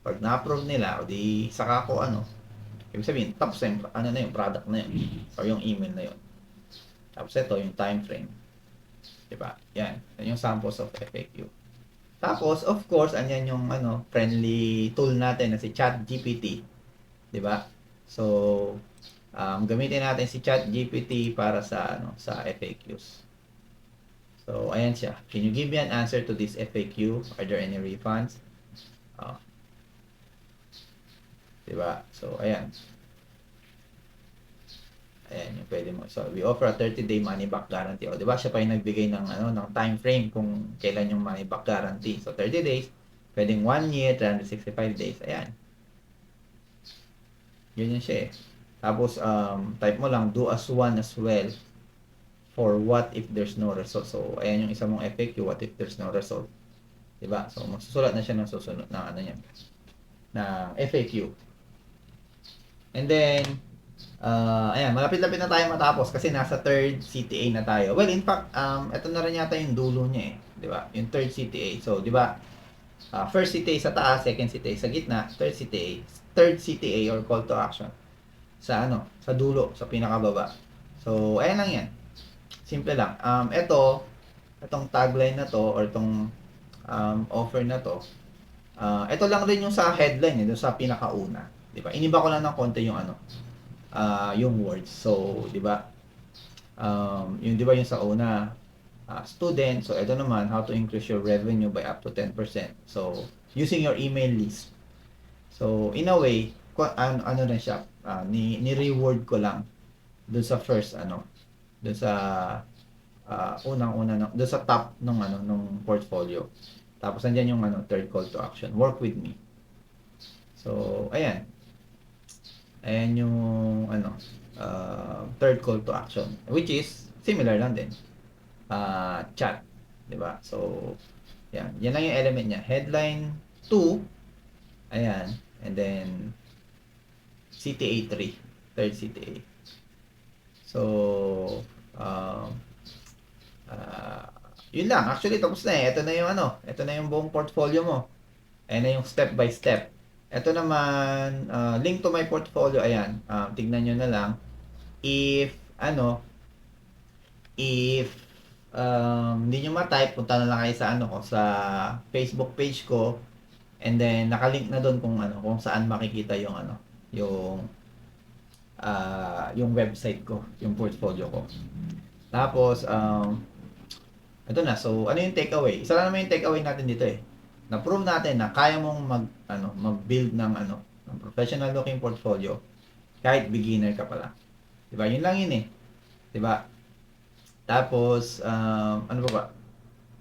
Pag na-approve nila, o di saka ko ibig sabihin, tapos na yung product na yun. Or yung email na yun. Tapos ito, yung time frame. Diba? Yan. Yan yung samples of FAQ. Tapos, of course, andyan yung friendly tool natin na si ChatGPT. Diba? So, gamitin natin si ChatGPT para sa sa FAQs. So, ayan siya. Can you give me an answer to this FAQ? Are there any refunds? Diba? So, ayan. Ayan yung pwede mo. So, we offer a 30-day money back guarantee. O, diba? Siya pa yung nagbigay ng, ng time frame kung kailan yung money back guarantee. So, 30 days. Pwedeng 1 year, 365 days. Ayan. Yun yun siya eh. Tapos, type mo lang, do as one as well for what if there's no result. So, ayan yung isa mong FAQ, what if there's no result. Diba? So, magsusulat na siya ng susunod na na FAQ. And then, ayan, malapit-lapit na tayo matapos kasi nasa third CTA na tayo. Well, in fact, ito na rin yata yung dulo niya eh. Di ba? Yung third CTA. So, di ba? First CTA sa taas, second CTA sa gitna, third CTA or call to action sa sa dulo, sa pinakababa. So, ayan lang yan. Simple lang. Itong tagline na to or itong offer na to, ito lang rin yung sa headline, doon sa pinakauna. Di ba? Iniba ko lang ng konti yung yung words. So, 'di ba? Yung 'di ba yung sa una, student. So, ito naman, how to increase your revenue by up to 10%. So, using your email list. So, in a way, ano na siya, ni-reward ko lang dun sa first dun sa unang-una dun sa top nung portfolio. Tapos nandiyan yung third call to action, work with me. So, ayan. Ayan yung third call to action, which is similar lang din. Chat, 'di ba? So, yan. Yan lang yung element niya. Headline 2. Ayan. And then CTA 3, third CTA. So, yun lang. Actually, tapos na eh. Ito na yung ito na yung buong portfolio mo. Ayan na yung step by step. Ito naman, link to my portfolio, ayan. Tignan nyo na lang. If hindi nyo ma-type, punta na lang kayo sa sa Facebook page ko. And then, nakalink na doon kung kung saan makikita yung yung yung website ko, yung portfolio ko. Tapos, ito na. So, ano yung takeaway? Isa lang naman yung takeaway natin dito eh. Na-prove natin na kaya mong mag-build ng ng professional looking portfolio kahit beginner ka pa lang. 'Di ba? Yun lang yun eh. 'Di ba? Tapos, ano ba ba?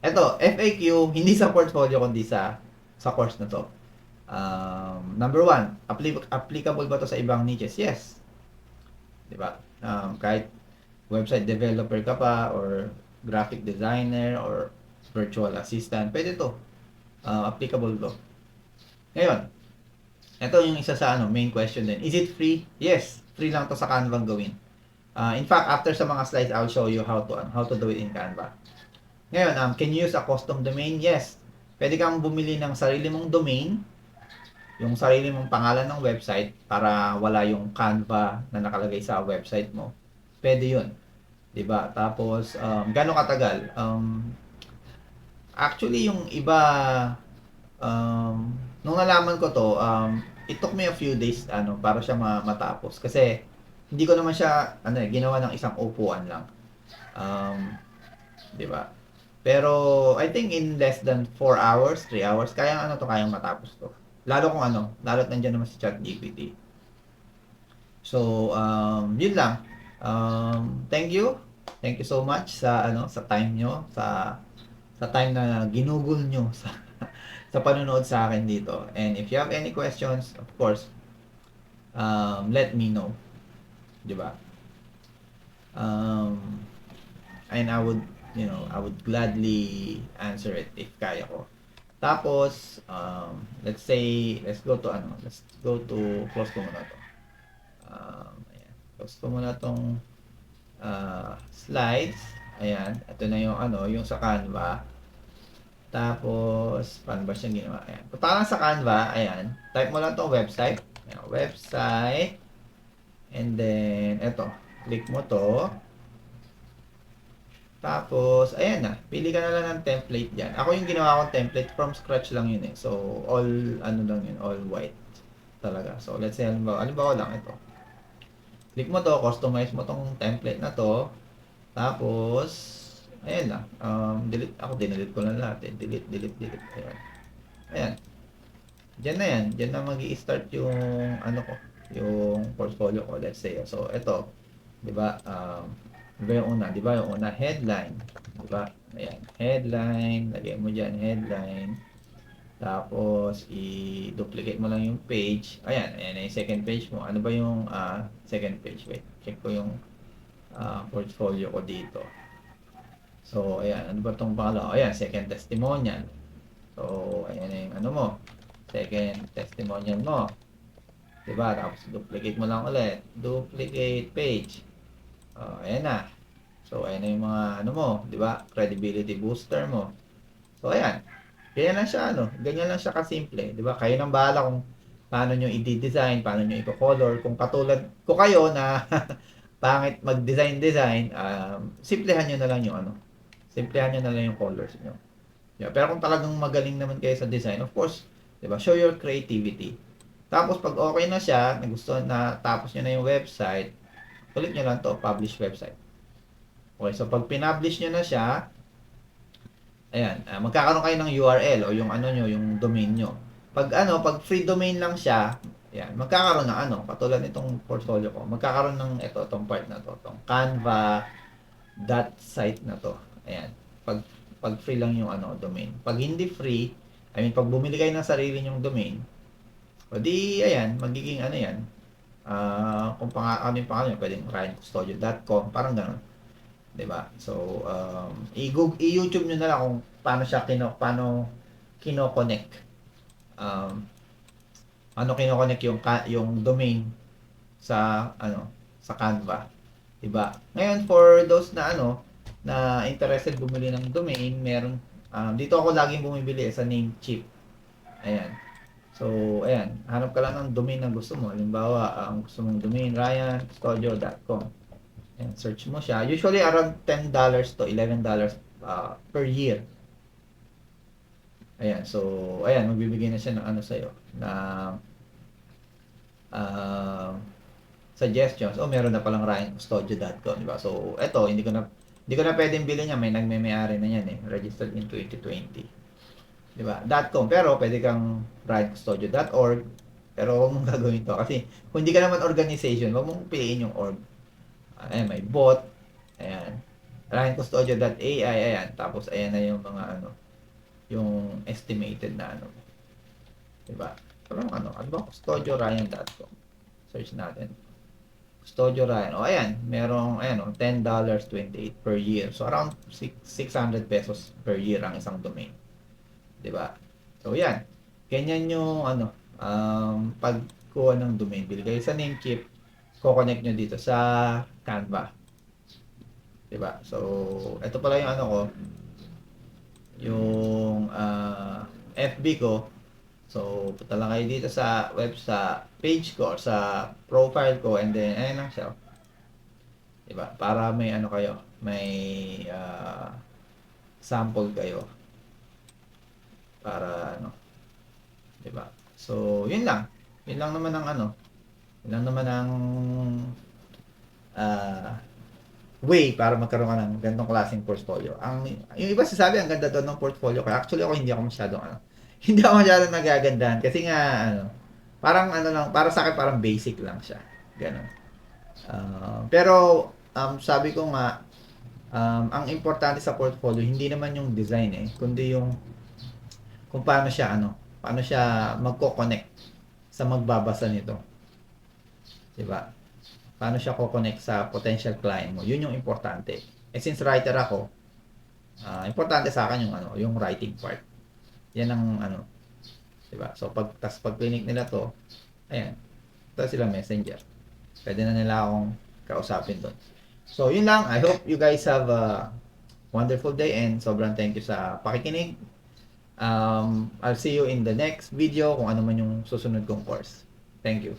Ito, FAQ, hindi sa portfolio kundi sa course na to. Number one, applicable ba to sa ibang niches? Yes. 'Di ba? Kahit website developer ka pa or graphic designer or virtual assistant, pwede to. Applicable to. Ngayon, ito yung isa sa main question din. Is it free? Yes, free lang to sa Canva gawin. In fact, after sa mga slides, I'll show you how to do it in Canva. Ngayon, can you use a custom domain? Yes. Pwede kang bumili ng sarili mong domain, yung sarili mong pangalan ng website para wala yung Canva na nakalagay sa website mo. Pwede yun. 'Di ba? Tapos, gaano katagal? Actually, yung iba, nung nalaman ko to, it took me a few days para siya matapos. Kasi, hindi ko naman siya ginawa ng isang upuan lang. Di ba? Pero, I think in less than 4 hours, 3 hours, kayang matapos to. Lalo kung lalo't nandiyan naman si ChatGPT. So, yun lang. Thank you. Thank you so much sa time nyo, sa time na ginugol nyo sa panonood sa akin dito. And if you have any questions, of course, let me know. 'Di ba? And I would gladly answer it if kaya ko. Tapos, let's go to, close ko muna to. Ayan. Close ko muna tong slides. Ayan. Ito na yung sa Canva. Tapos, paano ba siyang ginawa? Ayan. Punta ka sa Canva. Ayan. Type mo lang tong website. Ayan. Website. And then, eto. Click mo to. Tapos, ayan na. Pili ka na lang ng template dyan. Ako yung ginawa kong template. From scratch lang yun eh. So, all lang yun. All white. Talaga. So, let's say, halimbawa lang ito. Click mo to. Customize mo tong template na to. Tapos, ayan na. Dinelete ko na lahat eh. Delete. Ayan. Ayan. Diyan na yan. Diyan na magi-start yung yung portfolio ko. Let's say. So, ito. 'Di ba? Yung una, 'di ba? Yung una headline, 'di ba? Ayan, headline, lagay mo diyan headline. Tapos i-duplicate mo lang yung page. Ayan na yung second page mo. Ano ba yung second page? Wait, check ko yung portfolio ko dito. So, ayan, ano ba tong pangalawa? Ayan, second testimonial. So, ayan na yung mo, second testimonial mo. 'Di ba? Tapos duplicate mo lang ulit. Duplicate page. Ayan na. So, ayan na yung mga mo, 'di ba? Credibility booster mo. So, ayan. Ganyan lang siya ganyan lang siya kasimple, 'di ba? Kayo nang bahala kung paano niyo i-design, paano niyo i-color. Kung katulad ko kayo na pangit mag-design, simplehan niyo na lang yung simplehan niyo na lang yung colors niyo. Yeah, pero kung talagang magaling naman kayo sa design, of course, 'di ba? Show your creativity. Tapos pag okay na siya, nagustuhan na tapos niyo na yung website, ulit niyo lang 'to, publish website. Okay, so pag pinablish niyo na siya, ayan, magkakaroon kayo ng URL o yung yung domain nyo. Pag free domain lang siya, ayan, magkakaroon ng katulad nitong portfolio ko, magkakaroon ng itong part na to, itong canva.site na to. Ayan, pag free lang yung domain. Pag hindi free, pag bumili kayo ng sarili nyong domain, o di, ayan, magiging yan, kung yung pangalan nyo, pwedeng ryancustodio.com, parang gano'n. 'Di ba? So, i-YouTube niyo na lang kung paano kino-connect. Paano kino-connect yung domain sa sa Canva, 'di ba? Ngayon for those na na interested bumili ng domain, meron dito ako laging bumibili sa Namecheap. Ayan. So, ayan, hanap ka lang ng domain na gusto mo. Halimbawa, ang gusto mong domain ryancustodio.com. And search mo siya. Usually around $10 to $11 per year. Ayan. So, ayan. Magbibigay na siya ng sa'yo. Na suggestions, meron na palang RyanCustodio.com, di ba? So, eto, hindi ko na pwedeng bilhin yan, may nagme-may-ari na yan eh, registered in 2020. Di ba? .com, pero pwede kang RyanCustodio.org, pero huwag mong gagawin to kasi kung hindi ka naman organization, huwag mong piliin yung org. Ayan, may bot, ayan, RyanCustodio.ai, ayan, tapos ayan na yung mga yung estimated na di ba? Pero ano ba? CustodioRyan.com. Search natin. Custodio Ryan. Ayan, merong $10.28 per year. So around 600 pesos per year ang isang domain. 'Di ba? So yan. Ganyan yung pagkuha ng domain. Bili kayo sa Namekeep, ko-connect nyo dito sa Canva. 'Di ba? So ito pala yung ko, yung FB ko. So, punta lang kayo dito sa page ko, or sa profile ko, and then, ayan lang siya. Diba? Para may kayo, may sample kayo. Para, diba? So, yun lang. Yun lang naman ang yun lang naman ang way para magkaroon ka ng ganitong klaseng portfolio. Yung iba sasabi, ang ganda doon ng portfolio ko. Actually, hindi ako masyadong hindi ako masyadong nagagandahan kasi nga parang lang, para sa akin parang basic lang siya. Ganun. Pero sabi ko nga ang importante sa portfolio hindi naman yung design kundi yung kung paano siya magko-connect sa magbabasa nito. 'Di ba? Paano siya ko-connect sa potential client mo? Yun yung importante. Since writer ako, importante sa akin yung writing part. Yan ang 'di ba? So pag clinic nila to, ayan. Ito sila Messenger. Pwede na nila akong kausapin doon. So yun lang. I hope you guys have a wonderful day and sobrang thank you sa pakikinig. I'll see you in the next video kung ano man yung susunod kong course. Thank you.